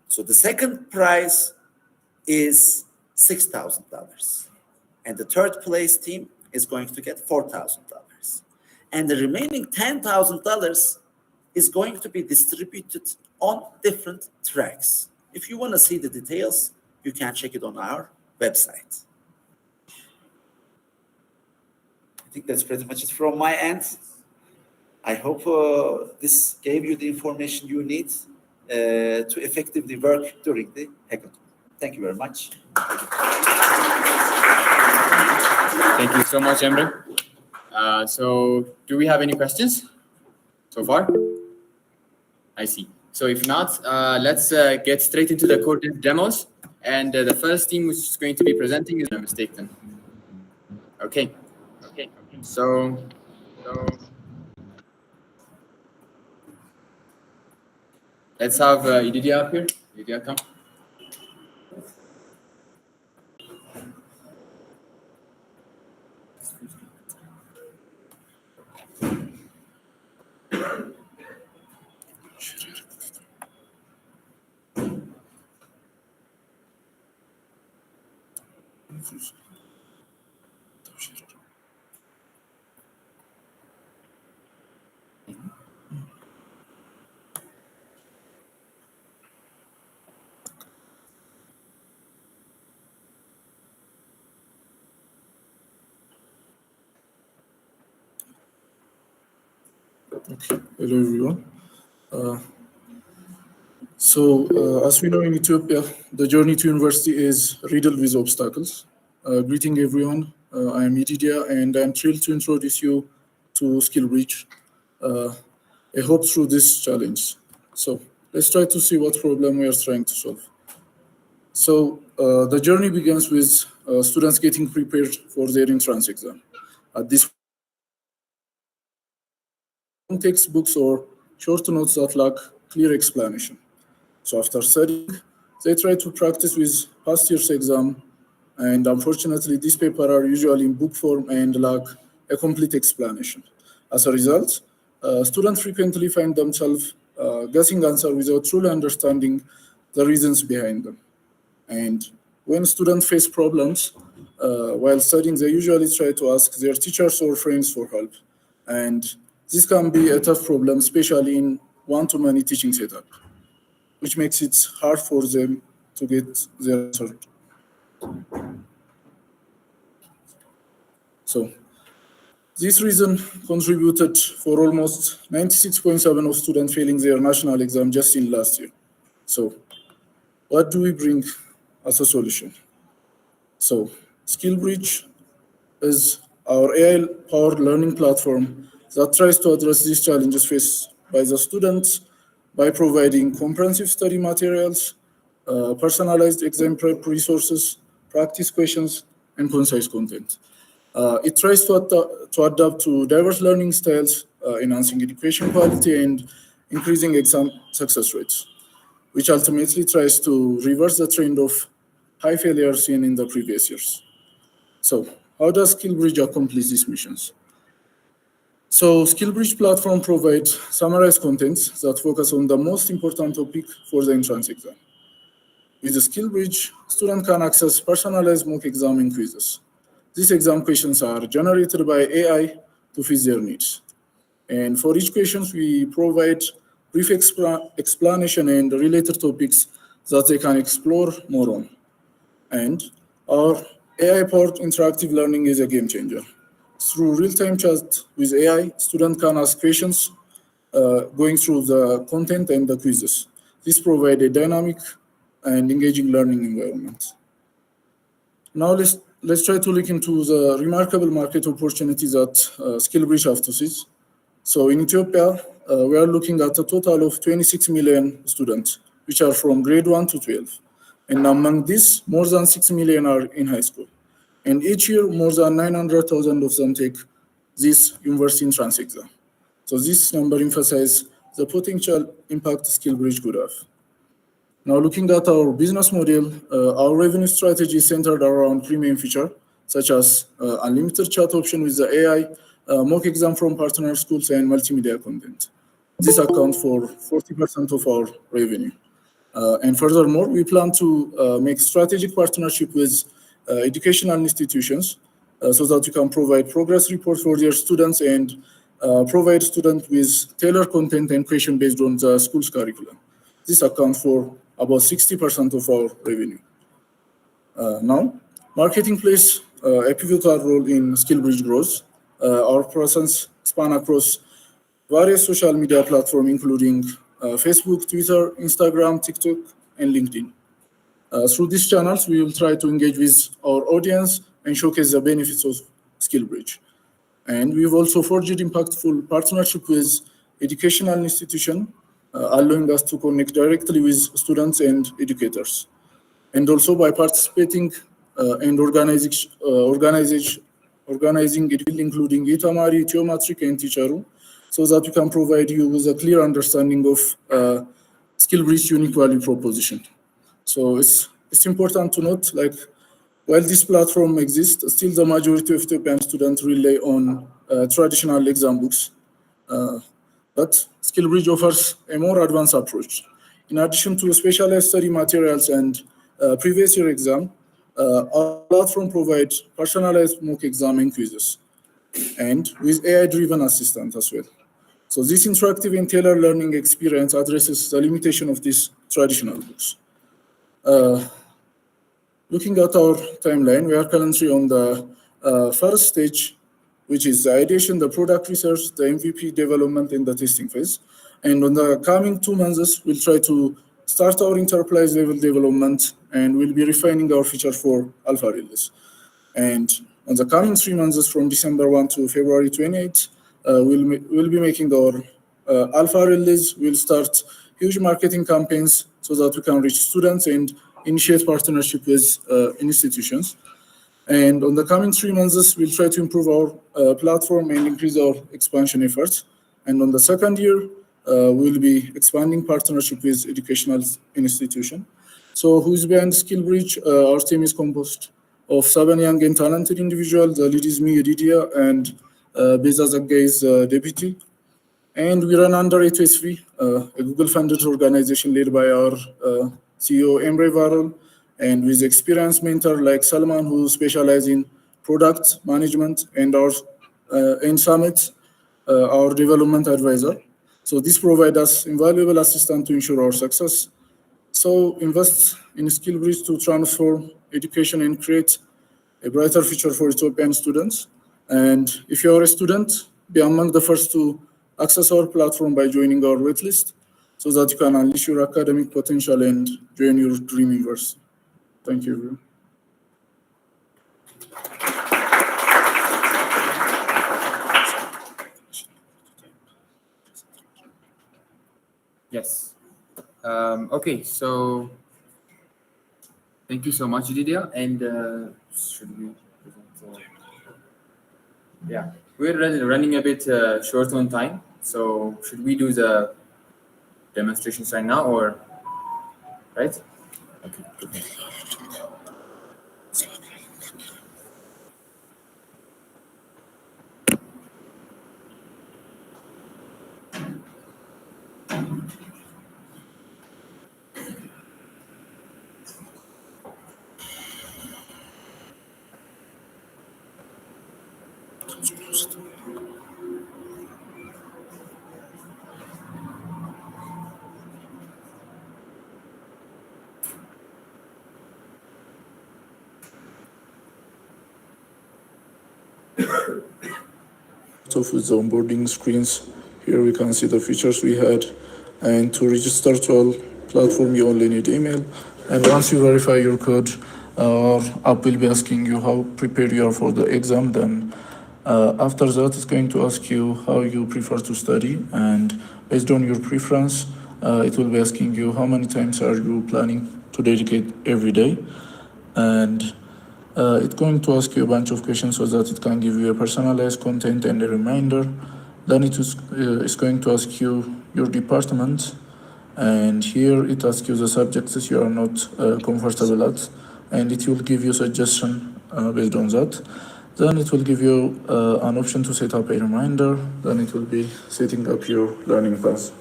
So the second prize is $6,000. And the third place team is going to get $4,000. And the remaining $10,000 is going to be distributed on different tracks. If you want to see the details, you can check it on our website. I think that's pretty much it from my end. I hope this gave you the information you need to effectively work during the hackathon. Thank you very much. Thank you so much, Emre. So do we have any questions so far? I see. So if not, let's get straight into the core demos. And the first team which is going to be presenting is a mistake then. Okay. So let's have Ididia up here. Ididia, come. Okay. Hello, everyone. As we know in Ethiopia, the journey to university is riddled with obstacles. Greeting everyone. I am Ididia, and I'm thrilled to introduce you to SkillBridge. I hope through this challenge. So let's try to see what problem we are trying to solve. So the journey begins with students getting prepared for their entrance exam. At this textbooks or short notes that lack clear explanation. So after studying, they try to practice with past year's exam, and unfortunately, these papers are usually in book form and lack a complete explanation. As a result, students frequently find themselves guessing answers without truly understanding the reasons behind them. And when students face problems while studying, they usually try to ask their teachers or friends for help. And this can be a tough problem, especially in one-to-many teaching setup, which makes it hard for them to get their answer. So this reason contributed for almost 96.7% of students failing their national exam just in last year. So what do we bring as a solution? So SkillBridge is our AI-powered learning platform that tries to address these challenges faced by the students by providing comprehensive study materials, personalized exam prep resources, practice questions, and concise content. It tries to adapt to diverse learning styles, enhancing education quality and increasing exam success rates, which ultimately tries to reverse the trend of high failure seen in the previous years. So how does SkillBridge accomplish these missions? So SkillBridge platform provides summarized contents that focus on the most important topic for the entrance exam. With the SkillBridge, students can access personalized mock exam and quizzes. These exam questions are generated by AI to fit their needs. And for each question, we provide brief explanation and related topics that they can explore more on. And our AI-powered interactive learning is a game changer. Through real-time chat with AI, students can ask questions going through the content and the quizzes. This provides a dynamic and engaging learning environment. Now let's try to look into the remarkable market opportunity that SkillBridge have to seize. So in Ethiopia, we are looking at a total of 26 million students, which are from grade 1 to 12. And among these, more than 6 million are in high school. And each year, more than 900,000 of them take this university entrance exam. So this number emphasizes the potential impact SkillBridge could have. Now looking at our business model, our revenue strategy is centered around three main features. such as unlimited chat option with the AI, mock exam from partner schools, and multimedia content. This accounts for 40% of our revenue. And furthermore, we plan to make strategic partnership with educational institutions so that we can provide progress reports for their students and provide students with tailored content and question based on the school's curriculum. This accounts for about 60% of our revenue. Now, marketing plays a pivotal role in SkillBridge growth. Our presence span across various social media platforms, including Facebook, Twitter, Instagram, TikTok, and LinkedIn. Through these channels, we will try to engage with our audience and showcase the benefits of SkillBridge. And we've also forged impactful partnership with educational institutions, allowing us to connect directly with students and educators. And also by participating and organizing including Itamari, Geometric, and Teacheru, so that we can provide you with a clear understanding of SkillBridge's unique value proposition. So it's important to note, like, while this platform exists, still the majority of Ethiopian students rely on traditional exam books. But SkillBridge offers a more advanced approach. In addition to specialized study materials and previous year exam, our platform provides personalized mock exam and quizzes, and with AI-driven assistant as well. So this interactive and tailored learning experience addresses the limitation of these traditional books. Looking at our timeline, we are currently on the first stage, which is the ideation, the product research, the MVP development, and the testing phase. And on the coming 2 months, we'll try to start our enterprise level development, and we'll be refining our feature for alpha release. And on the coming 3 months, from December 1 to February 28, we'll be making our alpha release. We'll start huge marketing campaigns so that we can reach students and initiate partnership with institutions. And on the coming 3 months, we'll try to improve our platform and increase our expansion efforts. And on the second year, we'll be expanding partnership with educational institution. So who's behind SkillBridge? Our team is composed of 7 young and talented individuals. The lead is me, Didier, and Beza Zagay is deputy. And we run under A2SV, a Google-funded organization led by our CEO, Emre Varol, and with experienced mentor like Salman, who specializes in product management, and our in Summit, our development advisor. So this provides us invaluable assistance to ensure our success. So invest in SkillBridge to transform education and create a brighter future for Ethiopian students. And if you are a student, be among the first to access our platform by joining our waitlist so that you can unleash your academic potential and join your dream university. Thank you, everyone. Yes. Okay, so thank you so much, Didier. And should we present? Yeah, we're running a bit short on time. So should we do the demonstration sign now, or right? Okay. So with the onboarding screens, here we can see the features we had. And to register to our platform, you only need email. And once you verify your code, our app will be asking you how prepared you are for the exam. Then after that, it's going to ask you how you prefer to study. And based on your preference, it will be asking you how many times are you planning to dedicate every day. And it's going to ask you a bunch of questions so that it can give you a personalized content and a reminder. Then it is going to ask you your department, and here it asks you the subjects that you are not comfortable at, and it will give you suggestion based on that. Then it will give you an option to set up a reminder. Then it will be setting up your learning path.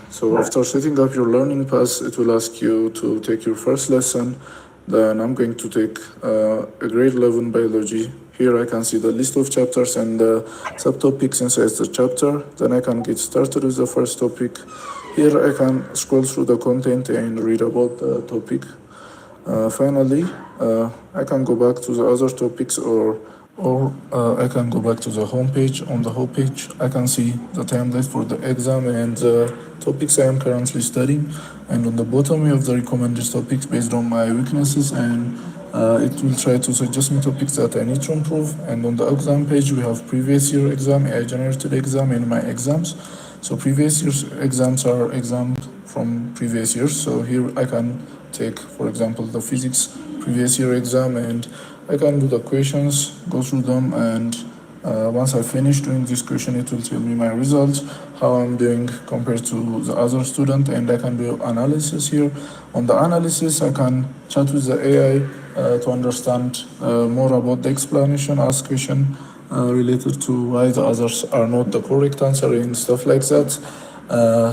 So after setting up your learning path, it will ask you to take your first lesson. Then I'm going to take a grade 11 biology. Here I can see the list of chapters and the subtopics inside the chapter. Then I can get started with the first topic. Here I can scroll through the content and read about the topic. Finally, I can go back to the other topics or I can go back to the home page. On the home page, I can see the template for the exam and the topics I am currently studying. And on the bottom, we have the recommended topics based on my weaknesses, and it will try to suggest me topics that I need to improve. And on the exam page, we have previous year exam, AI generated exam, and my exams. So previous year's exams are exams from previous years. So here I can take, for example, the physics previous year exam, and I can do the questions, go through them, and once I finish doing this question, it will tell me my results, how I'm doing compared to the other student, and I can do analysis here. On the analysis, I can chat with the AI to understand more about the explanation, ask question related to why the others are not the correct answer and stuff like that.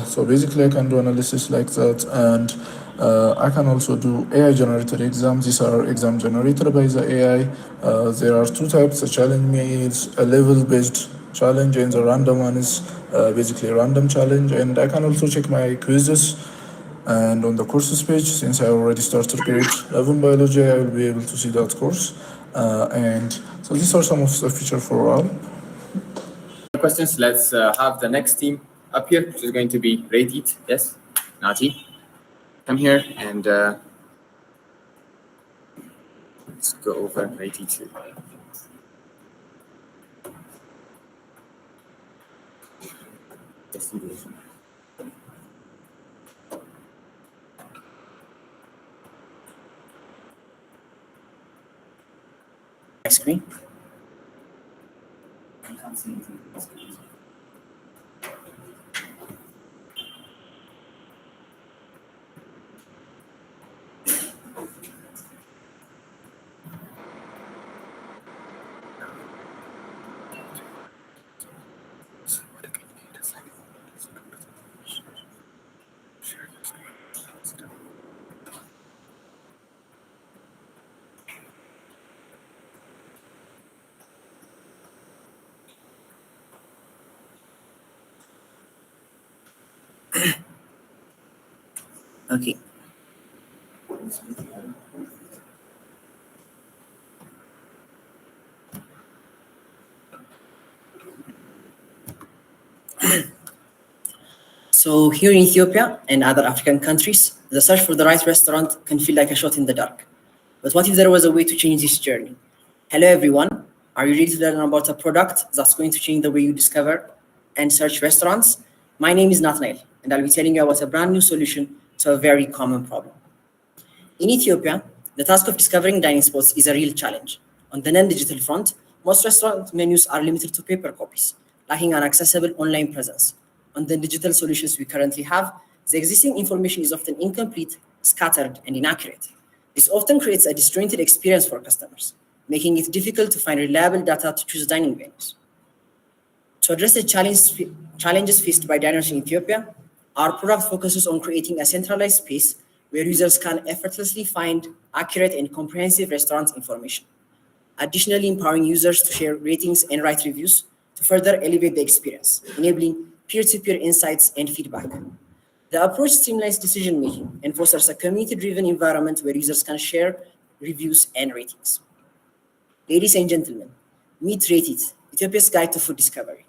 So basically, I can do analysis like that, and I can also do AI generated exams. These are exams generated by the AI. There are two types. The challenge me is a level based challenge, and the random one is basically a random challenge. And I can also check my quizzes. And on the courses page, since I already started grade 11 biology, I will be able to see that course. And so these are some of the features for all. Questions. Let's have the next team up here, which is going to be Rate It. Yes, Nati, come here and let's go over Rate It. Screen. I can't see anything. Okay. So here in Ethiopia and other African countries, the search for the right restaurant can feel like a shot in the dark. But what if there was a way to change this journey? Hello everyone, are you ready to learn about a product that's going to change the way you discover and search restaurants? My name is Nathaniel, and I'll be telling you about a brand new solution to a very common problem. In Ethiopia, the task of discovering dining spots is a real challenge. On the non-digital front, most restaurant menus are limited to paper copies, lacking an accessible online presence. On the digital solutions we currently have, the existing information is often incomplete, scattered, and inaccurate. This often creates a disjointed experience for customers, making it difficult to find reliable data to choose dining venues. To address the challenges faced by diners in Ethiopia, our product focuses on creating a centralized space where users can effortlessly find accurate and comprehensive restaurant information. Additionally, empowering users to share ratings and write reviews to further elevate the experience, enabling peer-to-peer insights and feedback. The approach streamlines decision-making and fosters a community-driven environment where users can share reviews and ratings. Ladies and gentlemen, meet Rate It, Ethiopia's guide to food discovery.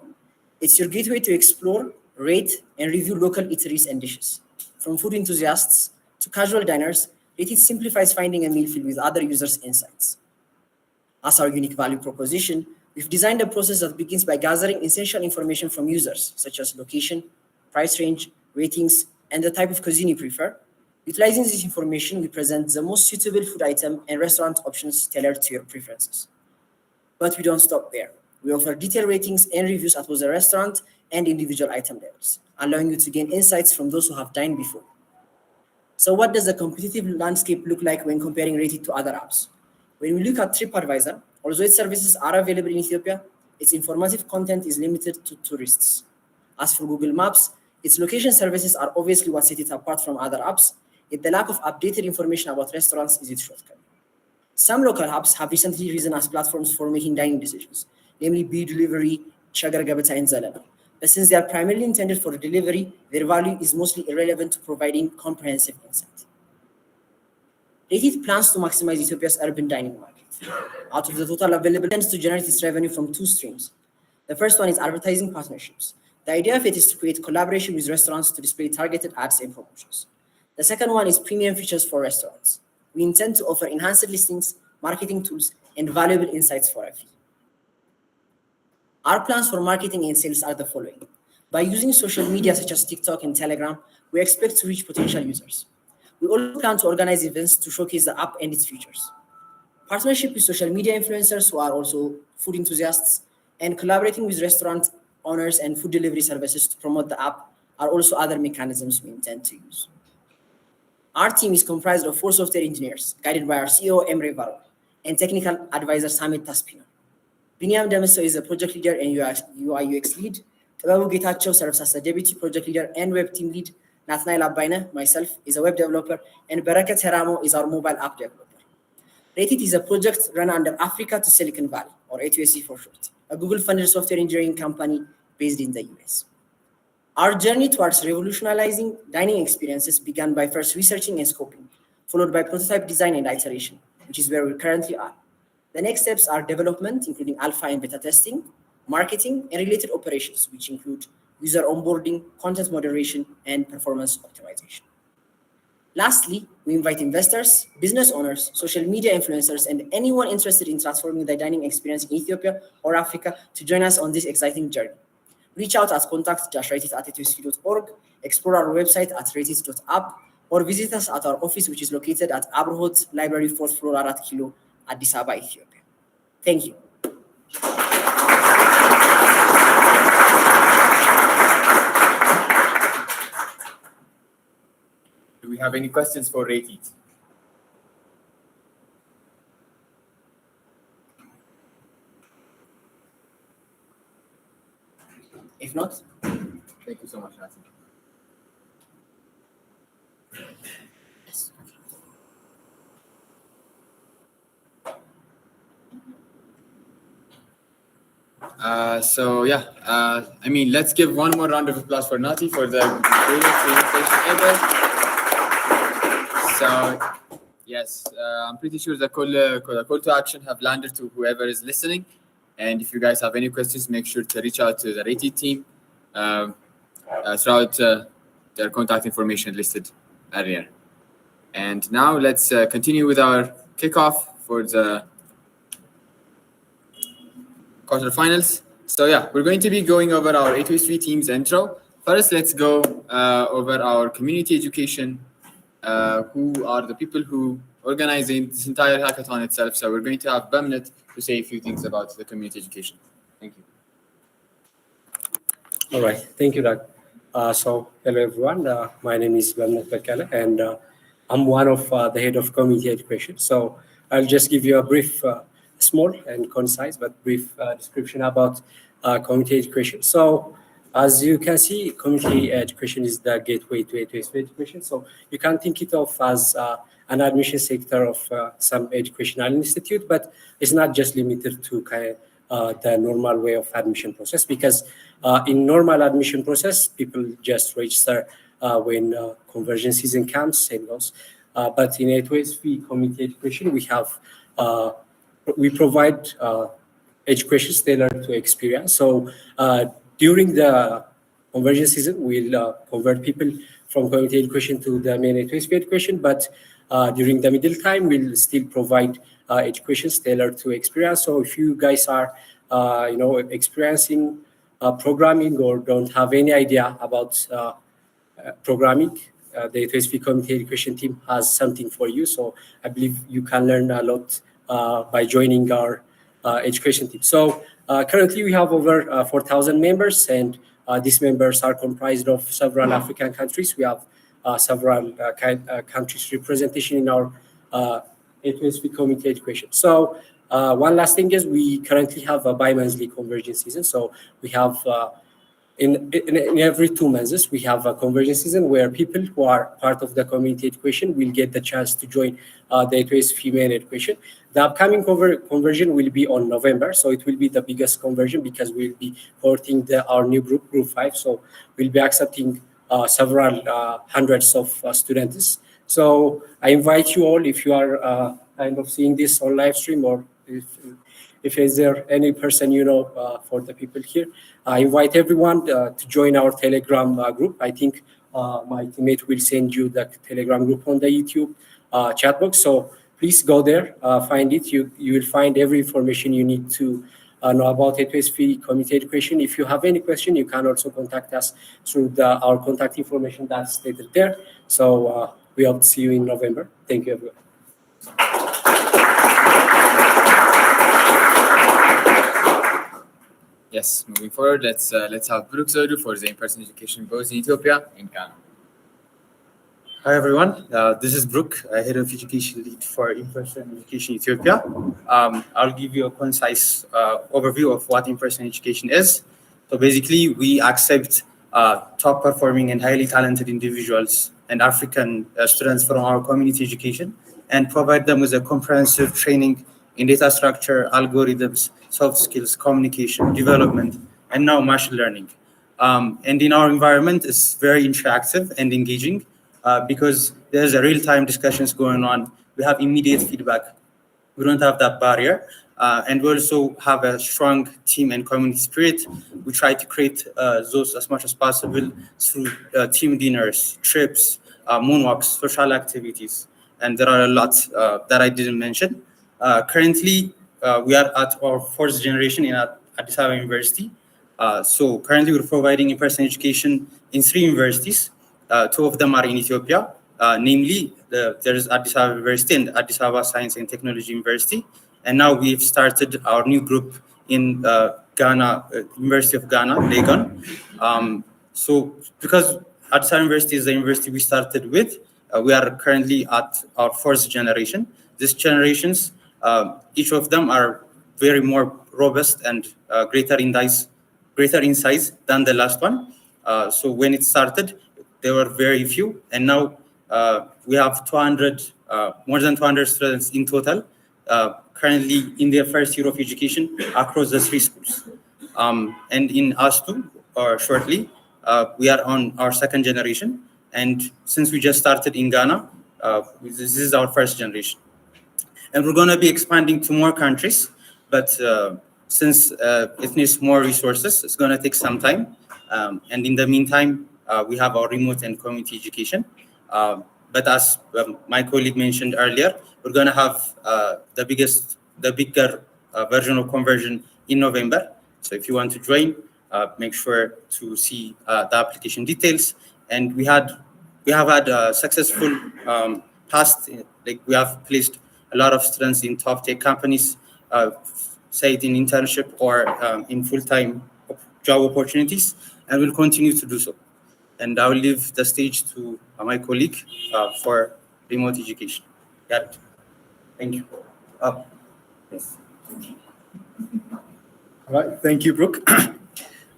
It's your gateway to explore, rate, and review local eateries and dishes. From food enthusiasts to casual diners, Rate It simplifies finding a meal filled with other users' insights. As our unique value proposition, we've designed a process that begins by gathering essential information from users, such as location, price range, ratings, and the type of cuisine you prefer. Utilizing this information, we present the most suitable food item and restaurant options tailored to your preferences. But we don't stop there. We offer detailed ratings and reviews at both the restaurant and individual item levels, allowing you to gain insights from those who have dined before. So what does the competitive landscape look like when comparing Rate It to other apps? When we look at TripAdvisor, although its services are available in Ethiopia, its informative content is limited to tourists. As for Google Maps, its location services are obviously what set it apart from other apps, yet the lack of updated information about restaurants is its shortcoming. Some local apps have recently risen as platforms for making dining decisions, namely Be Delivery, Shagar Gabata, and Zalala. But since they are primarily intended for delivery, their value is mostly irrelevant to providing comprehensive insight. Rate plans to maximize Ethiopia's urban dining market. Out of the total available, tends to generate its revenue from two streams. The first one is advertising partnerships. The idea of it is to create collaboration with restaurants to display targeted ads and promotions. The second one is premium features for restaurants. We intend to offer enhanced listings, marketing tools, and valuable insights for a fee. Our plans for marketing and sales are the following. By using social media such as TikTok and Telegram, we expect to reach potential users. We also plan to organize events to showcase the app and its features. Partnership with social media influencers who are also food enthusiasts, and collaborating with restaurant owners and food delivery services to promote the app are also other mechanisms we intend to use. Our team is comprised of 4 software engineers, guided by our CEO, Emre Varol, and technical advisor, Samit Taspina. Binyam Demeso is a project leader and UI UX lead. Tababu Getachew serves as a deputy project leader and web team lead. Nathanael Abbaina, myself, is a web developer, and Barakat Heramo is our mobile app developer. Rated is a project run under Africa to Silicon Valley, or A2SV for short, a Google-funded software engineering company based in the US. Our journey towards revolutionizing dining experiences began by first researching and scoping, followed by prototype design and iteration, which is where we currently are. The next steps are development, including alpha and beta testing, marketing, and related operations, which include user onboarding, content moderation, and performance optimization. Lastly, we invite investors, business owners, social media influencers, and anyone interested in transforming the dining experience in Ethiopia or Africa to join us on this exciting journey. Reach out at contact-rated@a2sv.org, explore our website at rated.app, or visit us at our office, which is located at Abrahot Library, 4th floor, Arat Kilo, Addis Ababa, Ethiopia. Thank you. Do we have any questions for Rated? If not, Thank you so much, Nathan. yes. I mean, let's give one more round of applause for Nati for the greatest presentation ever. So, yes, I'm pretty sure the call to action have landed to whoever is listening. And if you guys have any questions, make sure to reach out to the Rated team throughout their contact information listed earlier. And now let's continue with our kickoff for the quarterfinals. So yeah, we're going to be going over our A2SV team's intro. First, let's go over our community education, who are the people who organizing this entire hackathon itself. So we're going to have Bamnet to say a few things about the community education. Thank you. All right, thank you, Doug. So hello everyone, my name is Bamnet Bekele, and I'm one of the head of community education. So I'll just give you a brief, small and concise, but brief description about community education. So as you can see, community education is the gateway to A2SV education. So you can think it of as an admission sector of some educational institute, but it's not just limited to the normal way of admission process, because in normal admission process, people just register when conversion season comes and goes. But in A2SV community education, we provide education tailored to experience. So during the conversion season, we'll convert people from community education to the main A2SV education, but during the middle time, we'll still provide education tailored to experience. So if you guys are, experiencing programming or don't have any idea about programming, the A2SV community education team has something for you. So I believe you can learn a lot by joining our education team. So currently we have over 4,000 members, and these members are comprised of several African countries. We have several countries representation in our A2SV community education. So one last thing is we currently have a bi-monthly conversion season. So we have in every 2 months, we have a conversion season where people who are part of the community education will get the chance to join the A2SV main education. The upcoming conversion will be on November, so it will be the biggest conversion because we'll be porting our new group 5. So we'll be accepting several hundreds of students. So I invite you all, if you are kind of seeing this on live stream, or if is there any person you know for the people here, I invite everyone to join our Telegram group. I think my teammate will send you the Telegram group on the YouTube chat box. So please go there, find it. You will find every information you need to know about A2SV community education. If you have any question, you can also contact us through our contact information that's stated there. So we hope to see you in November. Thank you, everyone. Yes, moving forward, let's have Brooke Zodu for the in-person education both in Ethiopia and Ghana. Hi everyone, this is Brooke, Head of Education Lead for In-Person Education Ethiopia. I'll give you a concise overview of what in-person education is. So basically, we accept top performing and highly talented individuals and African students from our community education and provide them with a comprehensive training in data structure, algorithms, soft skills, communication, development, and now machine learning. And in our environment, it's very interactive and engaging. Because there's a real-time discussions going on. We have immediate feedback. We don't have that barrier. And we also have a strong team and community spirit. We try to create those as much as possible through team dinners, trips, moonwalks, social activities. And there are a lot that I didn't mention. Currently, we are at our 4th generation at Addis Ababa University. So currently, we're providing in-person education in 3 universities. 2 of them are in Ethiopia, namely there is Addis Ababa University and Addis Ababa Science and Technology University. And now we've started our new group in Ghana, University of Ghana, Legon. So because Addis Ababa University is the university we started with, we are currently at our 4th generation. These generations, each of them are very more robust and greater in size than the last one. So when it started, there were very few, and now we have 200, more than 200 students in total, currently in their first year of education across the 3 schools. And in us too, shortly, we are on our 2nd generation, and since we just started in Ghana, this is our 1st generation. And we're going to be expanding to more countries, but since it needs more resources, it's going to take some time. And in the meantime, we have our remote and community education. But as my colleague mentioned earlier, we're going to have the bigger version of conversion in November. So if you want to join, make sure to see the application details. And we have had a successful past. Like we have placed a lot of students in top tech companies, say it in internship or in full-time job opportunities, and we'll continue to do so. And I will leave the stage to my colleague for remote education. Got it. Thank you. Yes. All right. Thank you, Brooke.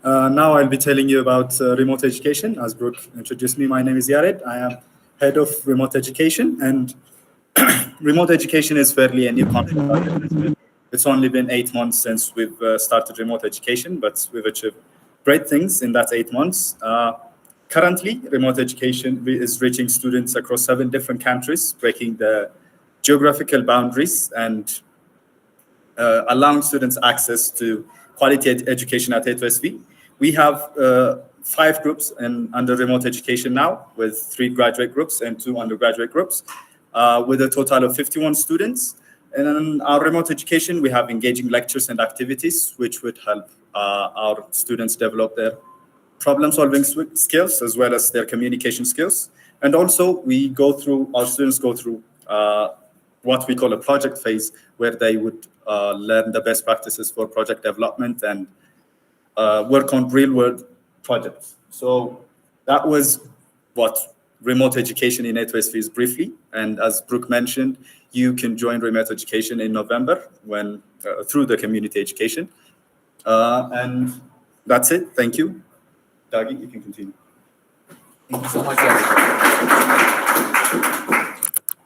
Now I'll be telling you about remote education. As Brooke introduced me, my name is Yared. I am head of remote education, and remote education is fairly a new concept. It's only been 8 months since we've started remote education, but we've achieved great things in that 8 months. Currently, remote education is reaching students across 7 different countries, breaking the geographical boundaries and allowing students access to quality education at A2SV. We have 5 groups under remote education now, with 3 graduate groups and 2 undergraduate groups, with a total of 51 students. And in our remote education, we have engaging lectures and activities, which would help our students develop their problem-solving skills as well as their communication skills. And also, our students go through what we call a project phase, where they would learn the best practices for project development and work on real-world projects. So that was what remote education in A2SV briefly. And as Brooke mentioned, you can join remote education in November when through the community education. And that's it. Thank you. Dagi, you can continue. Thank you so much, Eric.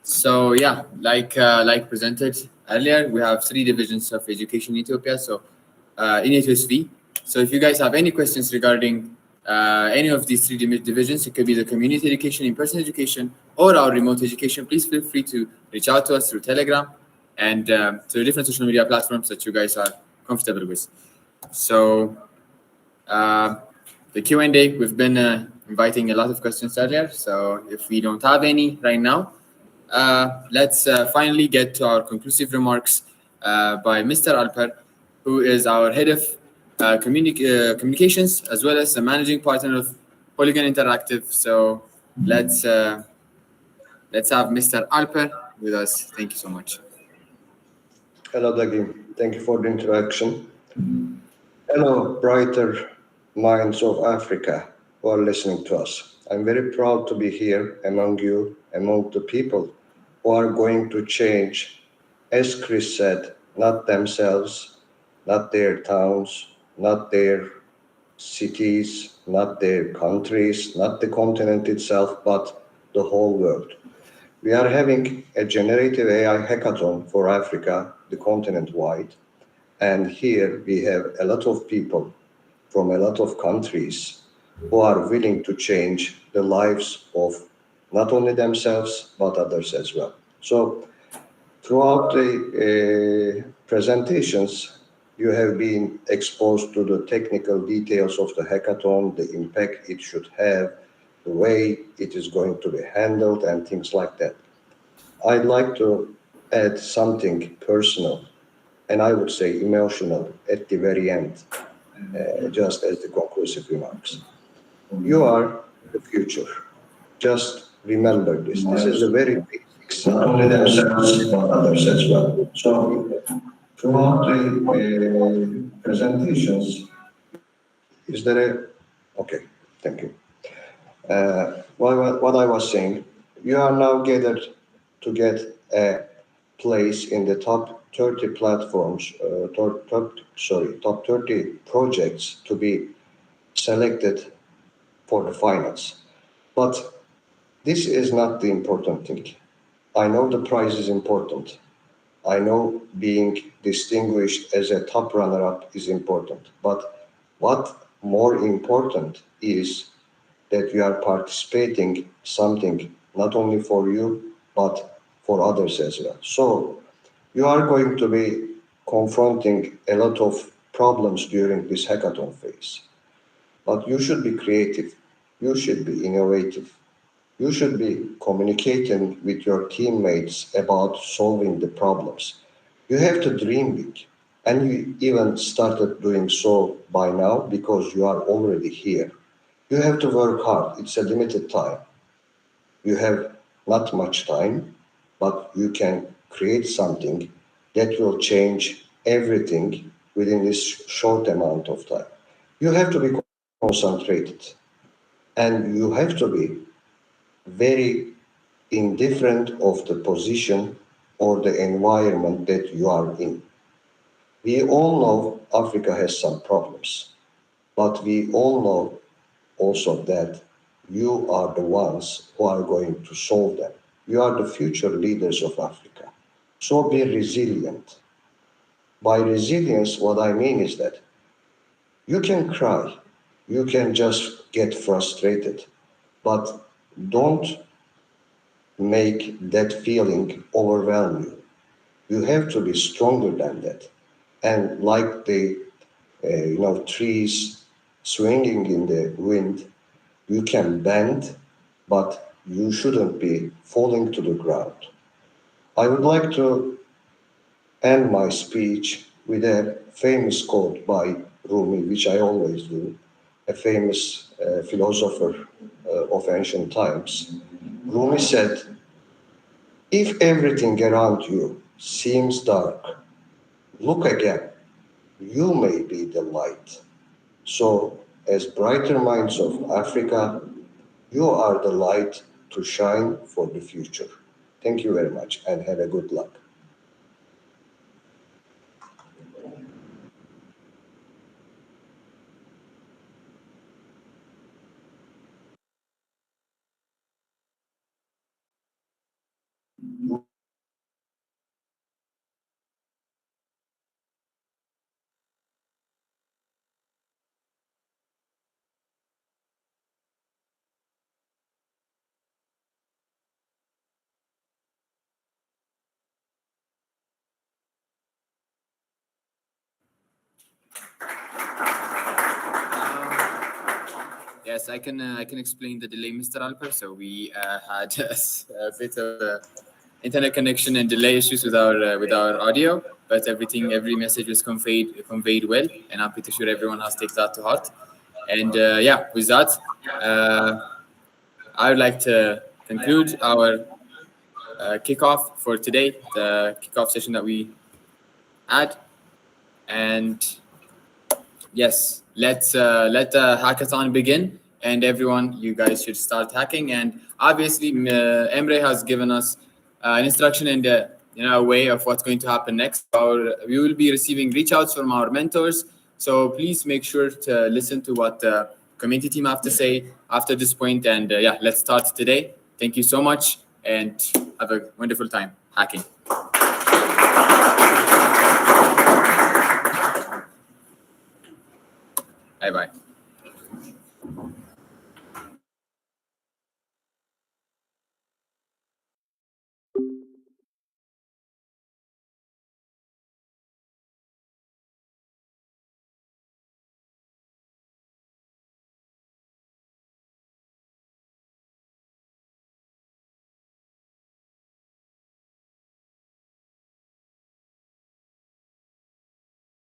So yeah, like presented earlier, we have 3 divisions of education in Ethiopia. So in A2SV. So if you guys have any questions regarding any of these 3 divisions, it could be the community education, in-person education, or our remote education, please feel free to reach out to us through Telegram and to the different social media platforms that you guys are comfortable with. So the Q&A, we've been inviting a lot of questions earlier. So if we don't have any right now, let's finally get to our conclusive remarks by Mr. Alper, who is our head of communications, as well as the managing partner of Polygon Interactive. So let's have Mr. Alper with us. Thank you so much. Hello, Dagi. Thank you for the introduction. Hello, brighter minds of Africa who are listening to us. I'm very proud to be here among you, among the people who are going to change, as Chris said, not themselves, not their towns, not their cities, not their countries, not the continent itself, but the whole world. We are having a generative AI hackathon for Africa, the continent wide. And here we have a lot of people from a lot of countries who are willing to change the lives of not only themselves, but others as well. So throughout the presentations, you have been exposed to the technical details of the hackathon, the impact it should have, the way it is going to be handled, and things like that. I'd like to add something personal, and I would say emotional at the very end, just as the conclusive remarks. You are the future. Just remember this. This is a very basic, not only themselves, but others as well. So throughout the presentations, is there a, okay, thank you. What I was saying, you are now gathered to get a place in the top 30 platforms, top 30 projects to be selected for the finals. But this is not the important thing. I know the prize is important. I know being distinguished as a top runner-up is important. But what more important is that you are participating something not only for you, but for others as well. So you are going to be confronting a lot of problems during this hackathon phase. But you should be creative. You should be innovative. You should be communicating with your teammates about solving the problems. You have to dream big. And you even started doing so by now because you are already here. You have to work hard. It's a limited time. You have not much time, but you can create something that will change everything within this short amount of time. You have to be concentrated, and you have to be very indifferent of the position or the environment that you are in. We all know Africa has some problems, but we all know also that you are the ones who are going to solve them. You are the future leaders of Africa. So be resilient. By resilience, what I mean is that you can cry, you can just get frustrated, but don't make that feeling overwhelm you. You have to be stronger than that. And like the trees swinging in the wind, you can bend, but you shouldn't be falling to the ground. I would like to end my speech with a famous quote by Rumi, which I always do, a famous philosopher of ancient times. Rumi said, "If everything around you seems dark, look again. You may be the light." So, as brighter minds of Africa, you are the light to shine for the future. Thank you very much and have a good luck. Yes, I can explain the delay, Mr. Alper. So we had a bit of internet connection and delay issues with our audio, but every message was conveyed well, and I'm pretty sure everyone has taken that to heart. And yeah, with that, I would like to conclude our kickoff for today, the kickoff session that we had, and yes, let the hackathon begin, and everyone, you guys should start hacking. And obviously, Emre has given us an instruction and a way of what's going to happen next. We will be receiving reach outs from our mentors, so please make sure to listen to what the community team have to say after this point. And yeah, let's start today. Thank you so much, and have a wonderful time hacking. Bye bye.